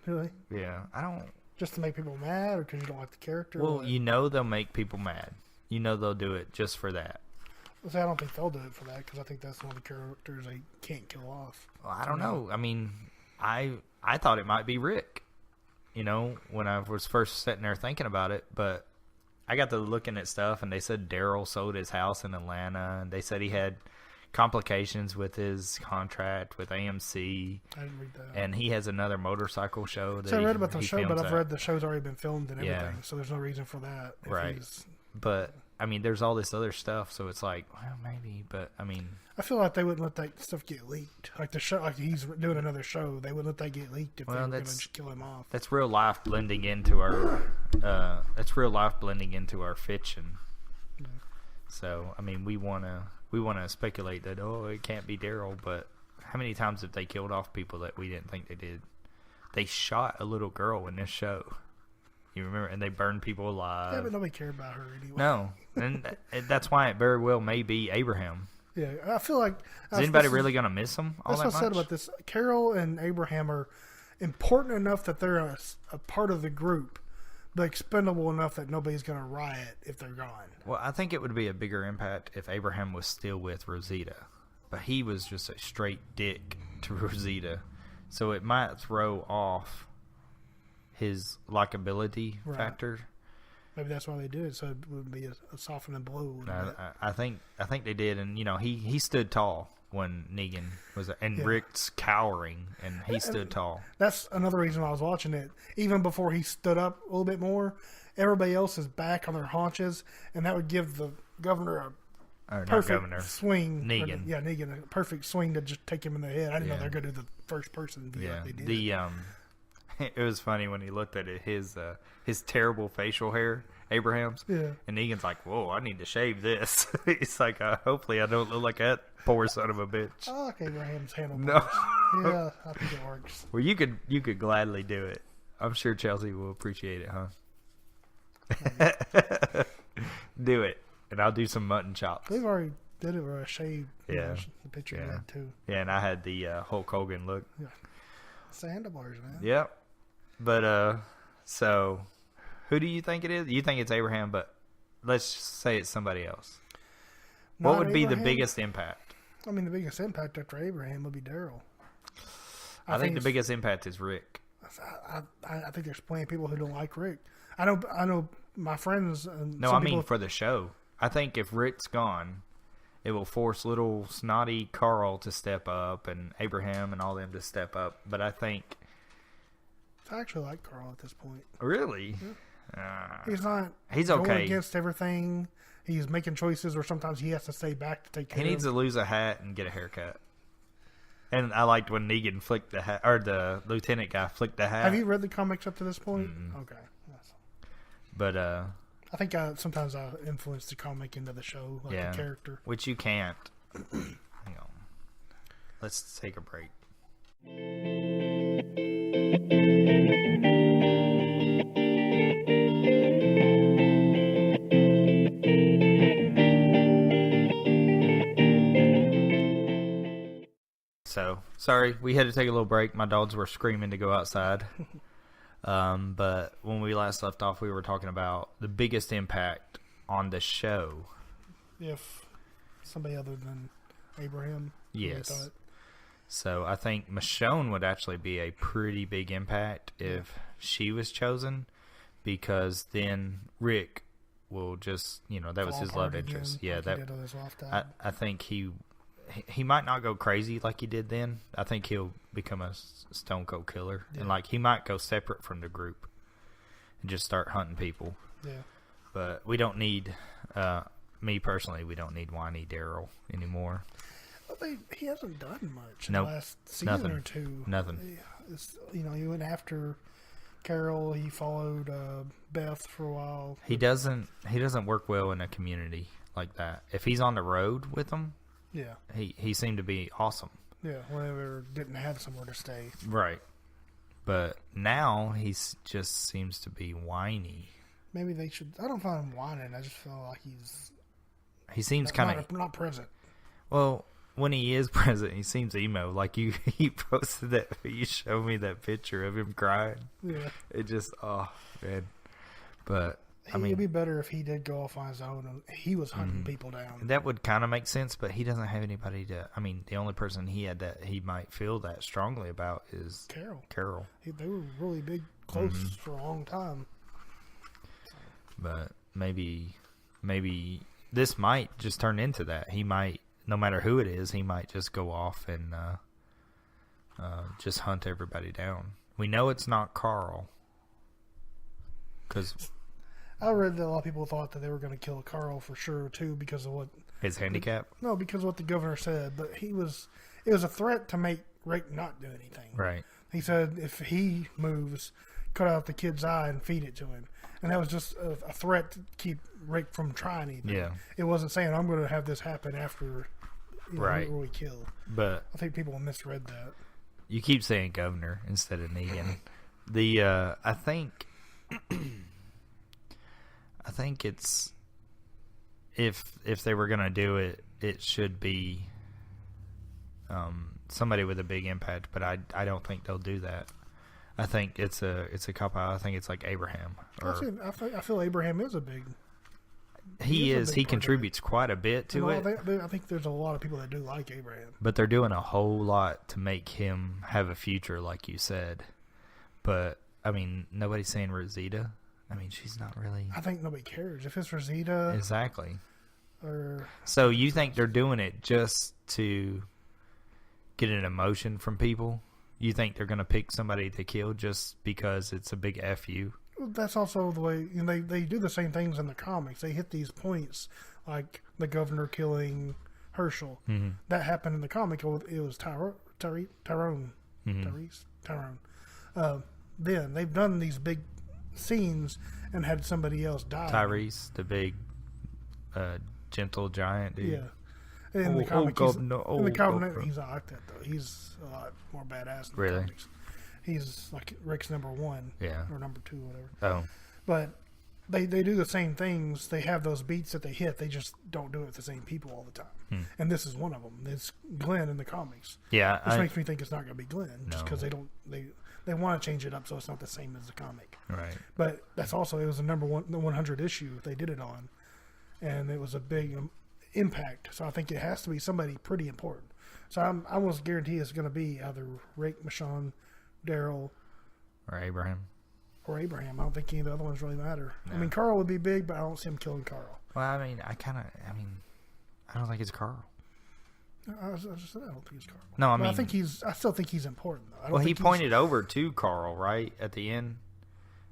Really? Yeah. I don't. Just to make people mad, or because you don't like the character? Well, they'll make people mad. They'll do it just for that. I don't think they'll do it for that, because I think that's one of the characters they can't kill off. Well, I don't know. I mean, I thought it might be Rick, when I was first sitting there thinking about it. But I got to looking at stuff, and they said Daryl sold his house in Atlanta, and they said he had complications with his contract with AMC. I didn't read that. And he has another motorcycle show. I read about the show, but I've read the show's already been filmed and everything, so there's no reason for that. Right. But I mean, there's all this other stuff, so it's like, well, maybe, but I mean, I feel like they wouldn't let that stuff get leaked. Like the show, like he's doing another show, they wouldn't let that get leaked if they were going to just kill him off. That's real life blending into our. That's real life blending into our fiction. Yeah. So I mean, we wanna speculate that it can't be Daryl, but how many times have they killed off people that we didn't think they did? They shot a little girl in this show. You remember? And they burned people alive. Yeah, but nobody cared about her anyway. No. And that's why it very well may be Abraham. Yeah, I feel like... Is anybody really going to miss him all that much? That's what I said about this. Carol and Abraham are important enough that they're a part of the group, but expendable enough that nobody's going to riot if they're gone. Well, I think it would be a bigger impact if Abraham was still with Rosita. But he was just a straight dick to Rosita. So it might throw off his likability factor. Maybe that's why they did it, so it would be a softening blow. I think they did, and he stood tall when Negan was, and Rick's cowering, and he stood tall. That's another reason I was watching it. Even before he stood up a little bit more, everybody else is back on their haunches, and that would give the governor a perfect swing. Negan. Negan, a perfect swing to just take him in the head. I didn't know they were going to do the first person view like they did. It was funny when he looked at his terrible facial hair, Abraham's, and Negan's like, "Whoa, I need to shave this." He's like, "Hopefully, I don't look like that poor son of a bitch." I like Abraham's handle. No, yeah, I think it works. Well, you could gladly do it. I'm sure Chelsea will appreciate it, huh? Do it, and I'll do some mutton chops. We've already did it where I shaved. Yeah, the picture you had too. Yeah, and I had the Hulk Hogan look. Yeah, it's the handlebars, man. Yep. But so who do you think it is? You think it's Abraham, but let's say it's somebody else. What would be the biggest impact? I mean, the biggest impact after Abraham would be Daryl. I think the biggest impact is Rick. I think there's plenty of people who don't like Rick. I know my friends. And I mean for the show. I think if Rick's gone, it will force little snotty Carl to step up and Abraham and all them to step up. But I think. I actually like Carl at this point. Really? Yeah. He's okay. Going against everything. He's making choices where sometimes he has to stay back to take care of. He needs to lose a hat and get a haircut. And I liked when Negan flicked the hat, or the lieutenant guy flicked the hat. Have you read the comics up to this point? Mm-hmm. Okay. Yes. But I think sometimes I influence the comic into the show, like the character. Which you can't. Hang on. Let's take a break. Sorry, we had to take a little break. My dogs were screaming to go outside. But when we last left off, we were talking about the biggest impact on the show. If somebody other than Abraham. Yes. So I think Michonne would actually be a pretty big impact if she was chosen, because then Rick will just, that was his love interest. Yeah, I think he might not go crazy like he did then. I think he'll become a stone cold killer, and he might go separate from the group and just start hunting people. Yeah. But we don't need, me personally, we don't need whiny Daryl anymore. He hasn't done much in the last season or two. Nothing. He went after Carol. He followed Beth for a while. He doesn't work well in a community like that. If he's on the road with them, he seemed to be awesome. Yeah, whenever didn't have somewhere to stay. Right. But now he just seems to be whiny. Maybe they should. I don't find him whining. I just feel like he seems kind of not present. Well, when he is present, he seems emo. Like he posted that. You showed me that picture of him crying. Yeah. It just, oh man. But it'd be better if he did go off on his own and he was hunting people down. That would kind of make sense, but he doesn't have anybody to. I mean, the only person he had that he might feel that strongly about is Carol. They were really big, close for a long time. But maybe this might just turn into that. He might. No matter who it is, he might just go off and just hunt everybody down. We know it's not Carl. Because I read that a lot of people thought that they were going to kill Carl for sure, too, because of what... His handicap? No, because of what the governor said. But it was a threat to make Rick not do anything. Right. He said if he moves, cut out the kid's eye and feed it to him. And that was just a threat to keep Rick from trying anything. Yeah. It wasn't saying, I'm going to have this happen after we kill. But I think people misread that. You keep saying governor instead of Negan. I think it's if they were going to do it, it should be somebody with a big impact, but I don't think they'll do that. I think it's a cop out. I think it's like Abraham. I feel Abraham is a big. He contributes quite a bit to it. I think there's a lot of people that do like Abraham. But they're doing a whole lot to make him have a future, like you said. But I mean, nobody's saying Rosita. I mean, she's not really. I think nobody cares if it's Rosita. Exactly. Or so you think they're doing it just to get an emotion from people? You think they're going to pick somebody to kill just because it's a big FU? Well, that's also the way they do the same things in the comics. They hit these points, like the governor killing Herschel. Mm-hmm. That happened in the comic. It was Tyrone. Then they've done these big scenes and had somebody else die. Tyrese, the big gentle giant dude. Yeah. In the comic, he's not like that, though. He's a lot more badass in the comics. He's like Rick's number one. Yeah. Or number two, whatever. Oh. But they do the same things. They have those beats that they hit. They just don't do it with the same people all the time. And this is one of them. It's Glenn in the comics. Yeah. Which makes me think it's not going to be Glenn. Just because they want to change it up so it's not the same as the comic. Right. But that's also, it was the number 100 issue they did it on. And it was a big impact. So I think it has to be somebody pretty important. So I almost guarantee it's going to be either Rick, Michonne, Daryl, or Abraham. I don't think any of the other ones really matter. No. I mean, Carl would be big, but I don't see him killing Carl. Well, I mean, I don't think it's Carl. I just said I don't think it's Carl. No, I mean, I still think he's important though. Well, he pointed over to Carl right at the end.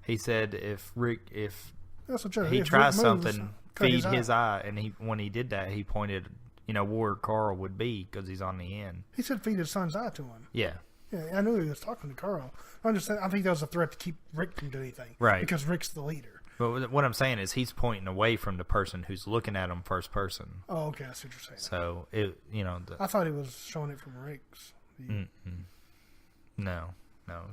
He said if he tries something, feed his eye, and when he did that, he pointed, where Carl would be because he's on the end. He said feed his son's eye to him. Yeah. Yeah, I knew he was talking to Carl. I think that was a threat to keep Rick from doing anything. Right. Because Rick's the leader. But what I'm saying is he's pointing away from the person who's looking at him first person. Oh, okay. I see what you're saying. So, I thought he was showing it from Rick's view. No,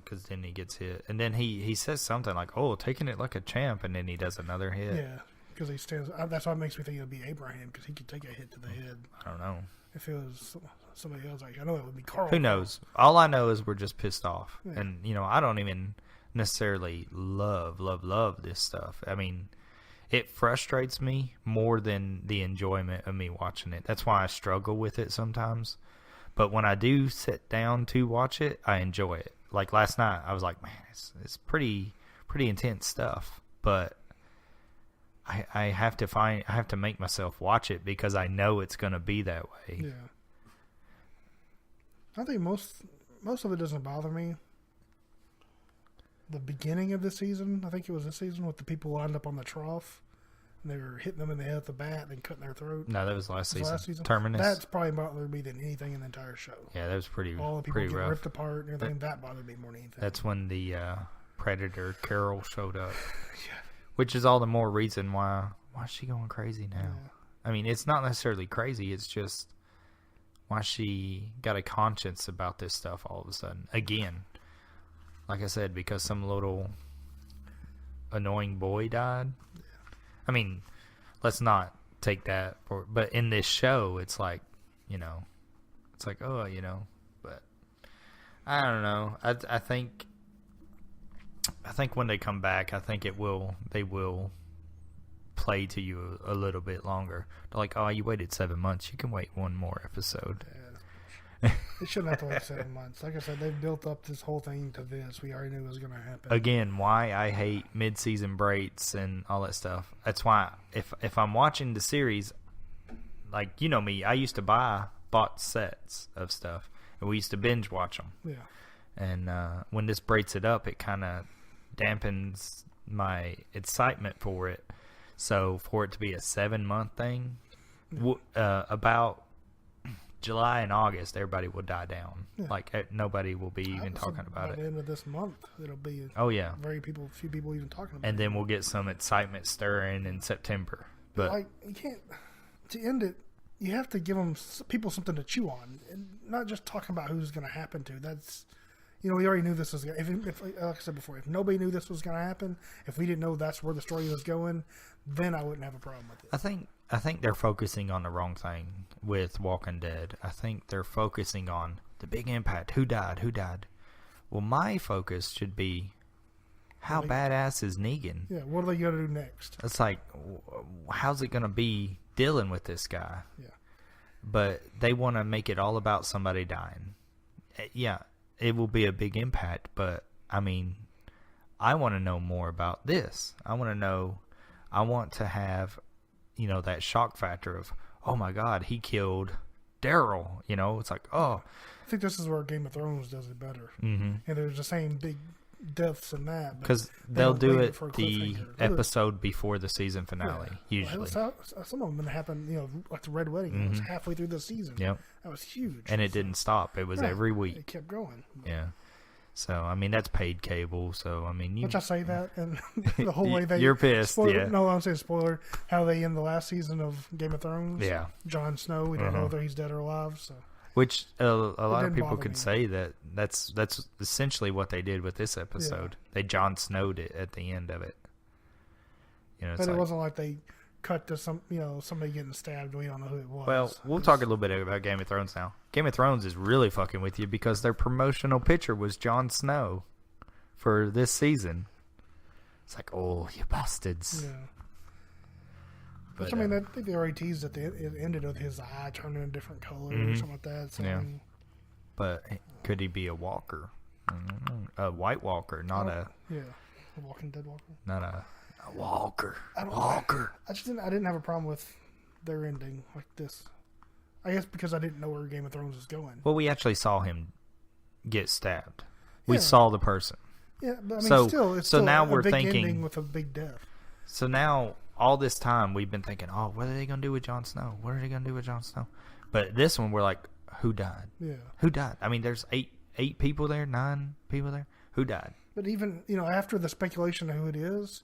because then he gets hit. And then he says something like, oh, taking it like a champ, and then he does another hit. Yeah, because he stands. That's why it makes me think it'll be Abraham, because he could take a hit to the head. I don't know. if it was somebody else. Like I know it would be Carl. Who knows? All I know is we're just pissed off, Yeah. and I don't even necessarily love this stuff. I mean, it frustrates me more than the enjoyment of me watching it. That's why I struggle with it sometimes. But when I do sit down to watch it, I enjoy it. Like last night, I was like, man, it's pretty intense stuff. But I have to make myself watch it because I know it's going to be that way. Yeah. I think most of it doesn't bother me. The beginning of the season, I think it was this season, with the people lined up on the trough, and they were hitting them in the head with the bat and cutting their throat. No, that was last season. Terminus. That's probably bothered me than anything in the entire show. Yeah, that was pretty All the people pretty getting rough. ripped apart and everything, that bothered me more than anything. That's when the Predator Carol showed up. Yeah. Which is all the more reason why is she going crazy now? Yeah. I mean, it's not necessarily crazy. It's just why she got a conscience about this stuff all of a sudden. Again, like I said, because some little annoying boy died. Yeah. I mean, let's not take that for. But in this show, it's like, it's like, oh, But I don't know. I think when they come back, I think they will play to you a little bit longer. They're like, oh, you waited 7 months. You can wait one more episode. Yeah. They shouldn't have to wait 7 months. Like I said, they've built up this whole thing to this. We already knew it was going to happen. Again, why I hate mid-season breaks and all that stuff. That's why if I'm watching the series, like, me, I used to bought sets of stuff, and we used to binge watch them. Yeah. And when this breaks it up, it kind of dampens my excitement for it. So for it to be a 7-month thing, about July and August, everybody will die down. Yeah. Like nobody will be even talking about it. By the end of this month, it'll be few people even talking about it. And then we'll get some excitement stirring in September. But like, you can't, to end it, you have to give people something to chew on, and not just talking about who's going to happen to. That's, we already knew this was going to, if like I said before, if nobody knew this was going to happen, if we didn't know that's where the story was going, then I wouldn't have a problem with it. I think they're focusing on the wrong thing with Walking Dead. I think they're focusing on the big impact. Who died? Well, my focus should be, how badass is Negan? Yeah, what are they going to do next? It's like, how's it going to be dealing with this guy? Yeah. But they want to make it all about somebody dying. Yeah, it will be a big impact, but, I mean, I want to know more about this. I want to have, that shock factor of, oh my God, he killed Daryl. It's like, oh. I think this is where Game of Thrones does it better. Mm-hmm. And there's the same big deaths in that. Because they'll do it the episode before the season finale, usually. Some of them happen, like the Red Wedding. Mm-hmm. It was halfway through the season. Yep. That was huge. And it didn't stop. It was every week. It kept going. Yeah. So, I mean, that's paid cable. So, I mean, which I say that, and the whole way they... You're pissed, spoiler, yeah. No, I'm saying spoiler. How they end the last season of Game of Thrones. Yeah. Jon Snow, we don't know whether he's dead or alive, so... Which a lot of people could say that's essentially what they did with this episode. Yeah. They Jon Snowed it at the end of it. But it wasn't like they cut to somebody getting stabbed. We don't know who it was. Well, we'll talk a little bit about Game of Thrones now. Game of Thrones is really fucking with you because their promotional picture was Jon Snow for this season. It's like, oh, you bastards. Yeah. But, I mean, I think they already teased that it ended with his eye turning a different color or something like that. So, yeah. But could he be a walker? A White Walker, not a... Yeah, a Walking Dead walker. Not a walker. Walker. I didn't have a problem with their ending like this. I guess because I didn't know where Game of Thrones was going. Well, we actually saw him get stabbed. We saw the person. Yeah, but I mean, it's still now a we're big thinking ending with a big death. So now, all this time, we've been thinking, oh, what are they going to do with Jon Snow? What are they going to do with Jon Snow? But this one, we're like, who died? Yeah. Who died? I mean, there's 8 people there, 9 people there. Who died? But even, after the speculation of who it is,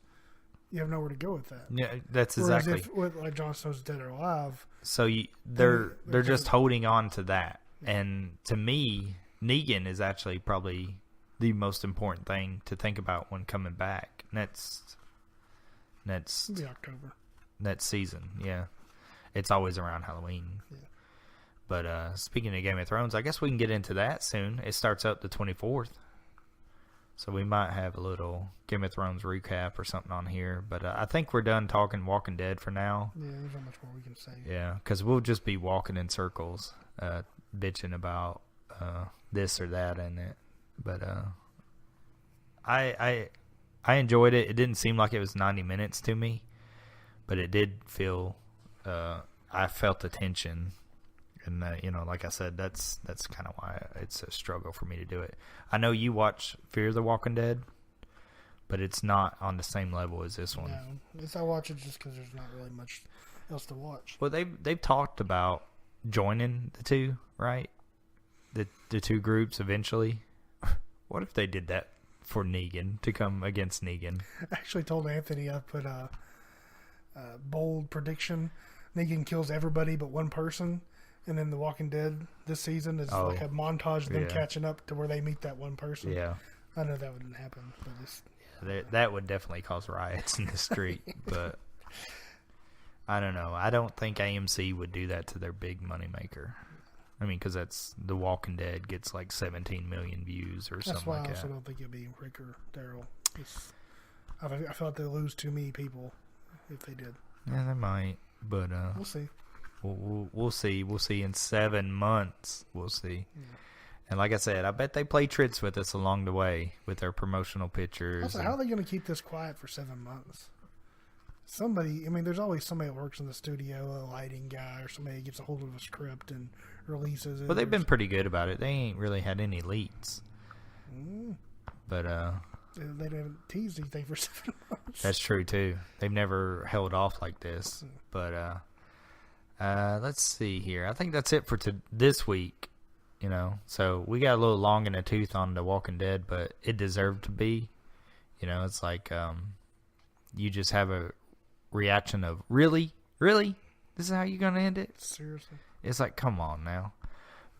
you have nowhere to go with that. Yeah, that's Whereas exactly. if Jon Snow's dead or alive. So they're just holding on to that. Yeah. And to me, Negan is actually probably the most important thing to think about when coming back. Next It'll be October. Next season, yeah. It's always around Halloween. Yeah. But speaking of Game of Thrones, I guess we can get into that soon. It starts up the 24th. So we might have a little Game of Thrones recap or something on here. But I think we're done talking Walking Dead for now. Yeah, there's not much more we can say. Yeah, because we'll just be walking in circles, bitching about this or that in it. But I enjoyed it. It didn't seem like it was 90 minutes to me, but it did feel. I felt the tension, and like I said, that's kind of why it's a struggle for me to do it. I know you watch Fear the Walking Dead, but it's not on the same level as this one. No, I watch it just because there's not really much else to watch. Well, they've talked about joining the two, right? The two groups eventually. What if they did that for Negan to come against Negan? I actually told Anthony I put a bold prediction. Negan kills everybody but one person, and then The Walking Dead this season is like a montage of them catching up to where they meet that one person. Yeah. I know that wouldn't happen. But that would definitely cause riots in the street, but I don't know. I don't think AMC would do that to their big moneymaker. I mean, because that's The Walking Dead gets like 17 million views or something like that. That's why I also don't think it'd be Rick or Daryl. I feel like they'd lose too many people if they did. Yeah, they might, but we'll see. We'll see. We'll see in 7 months. We'll see. Yeah. And like I said, I bet they play tricks with us along the way with their promotional pictures. Also, how are they going to keep this quiet for 7 months? There's always somebody that works in the studio, a lighting guy, or somebody that gets a hold of a script and releases it. Well, they've been pretty good about it. They ain't really had any leaks. But they haven't teased anything for 7 months. That's true too. They've never held off like this. But let's see here. I think that's it for this week. So we got a little long in the tooth on The Walking Dead, but it deserved to be. It's like you just have a reaction of really, this is how you're gonna end it? Seriously. It's like, come on now.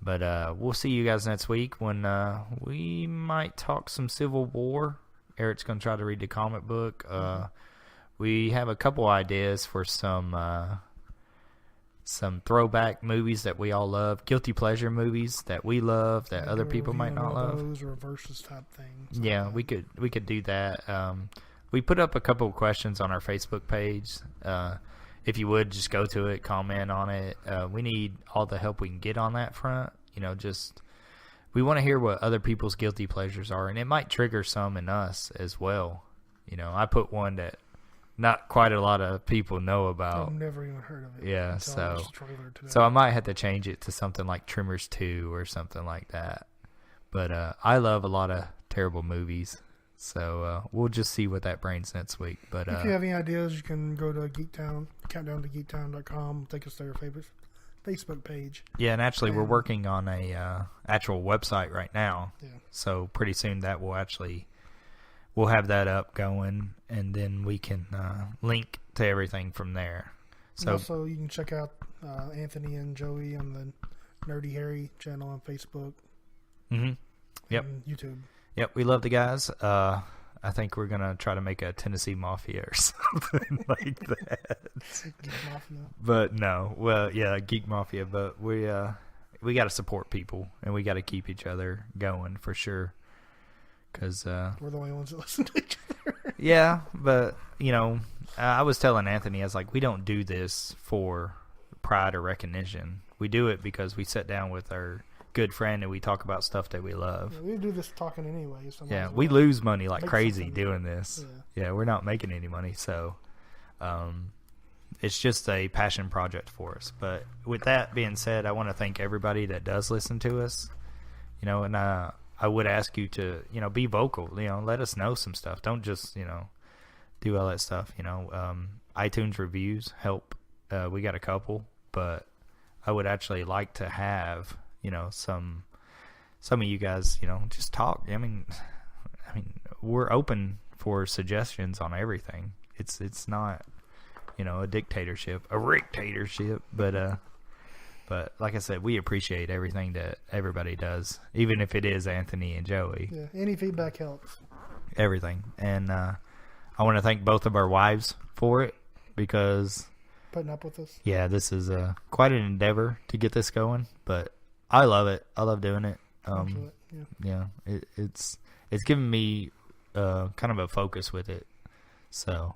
But we'll see you guys next week when we might talk some Civil War. Eric's going to try to read the comic book. We have a couple ideas for some throwback movies that we all love. Guilty pleasure movies that we love that other people might not love. Those or versus type things. Yeah, we could do that. We put up a couple of questions on our Facebook page. If you would, just go to it, comment on it. We need all the help we can get on that front. We want to hear what other people's guilty pleasures are, and it might trigger some in us as well. I put one that not quite a lot of people know about. I've never even heard of it. Yeah, so I might have to change it to something like Tremors 2 or something like that. But I love a lot of terrible movies. So we'll just see what that brings next week. But if you have any ideas, you can go to Geektown, countdown to geektown.com, take us to our favorite Facebook page. Yeah, and actually we're working on a actual website right now. Yeah. So pretty soon we'll have that up going, and then we can link to everything from there. So and also you can check out Anthony and Joey on the Nerdy Harry channel on Facebook. Mm-hmm. Yep. And YouTube. Yep, we love the guys. I think we're going to try to make a Tennessee Mafia or something like that. Geek Mafia. But no, well, yeah, Geek Mafia. But we got to support people, and we got to keep each other going for sure. Because we're the only ones that listen to each other. Yeah, but, I was telling Anthony, I was like, we don't do this for pride or recognition. We do it because we sit down with our good friend and we talk about stuff that we love. Yeah, we do this talking anyway. So yeah, we lose money like crazy doing this. Yeah, we're not making any money, so it's just a passion project for us. But with that being said, I want to thank everybody that does listen to us. And I would ask you to, be vocal. Let us know some stuff. Don't just, do all that stuff. iTunes reviews help. We got a couple, but I would actually like to have some of you guys, just talk. I mean, we're open for suggestions on everything. It's not, a dictatorship, but like I said, we appreciate everything that everybody does, even if it is Anthony and Joey. Yeah, any feedback helps. Everything. And I want to thank both of our wives for it, because putting up with us. Yeah, this is quite an endeavor to get this going, but I love it. I love doing it. It's given me kind of a focus with it. So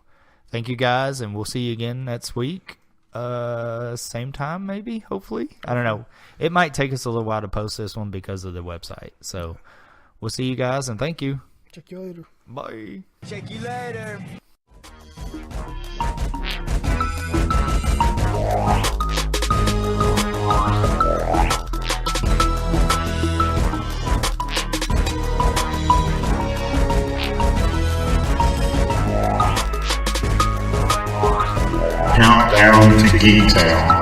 thank you guys, and we'll see you again next week. Same time, maybe, hopefully. I don't know. It might take us a little while to post this one because of the website. So we'll see you guys, and thank you. Check you later. Bye. Check you later. Countdown to Geektown.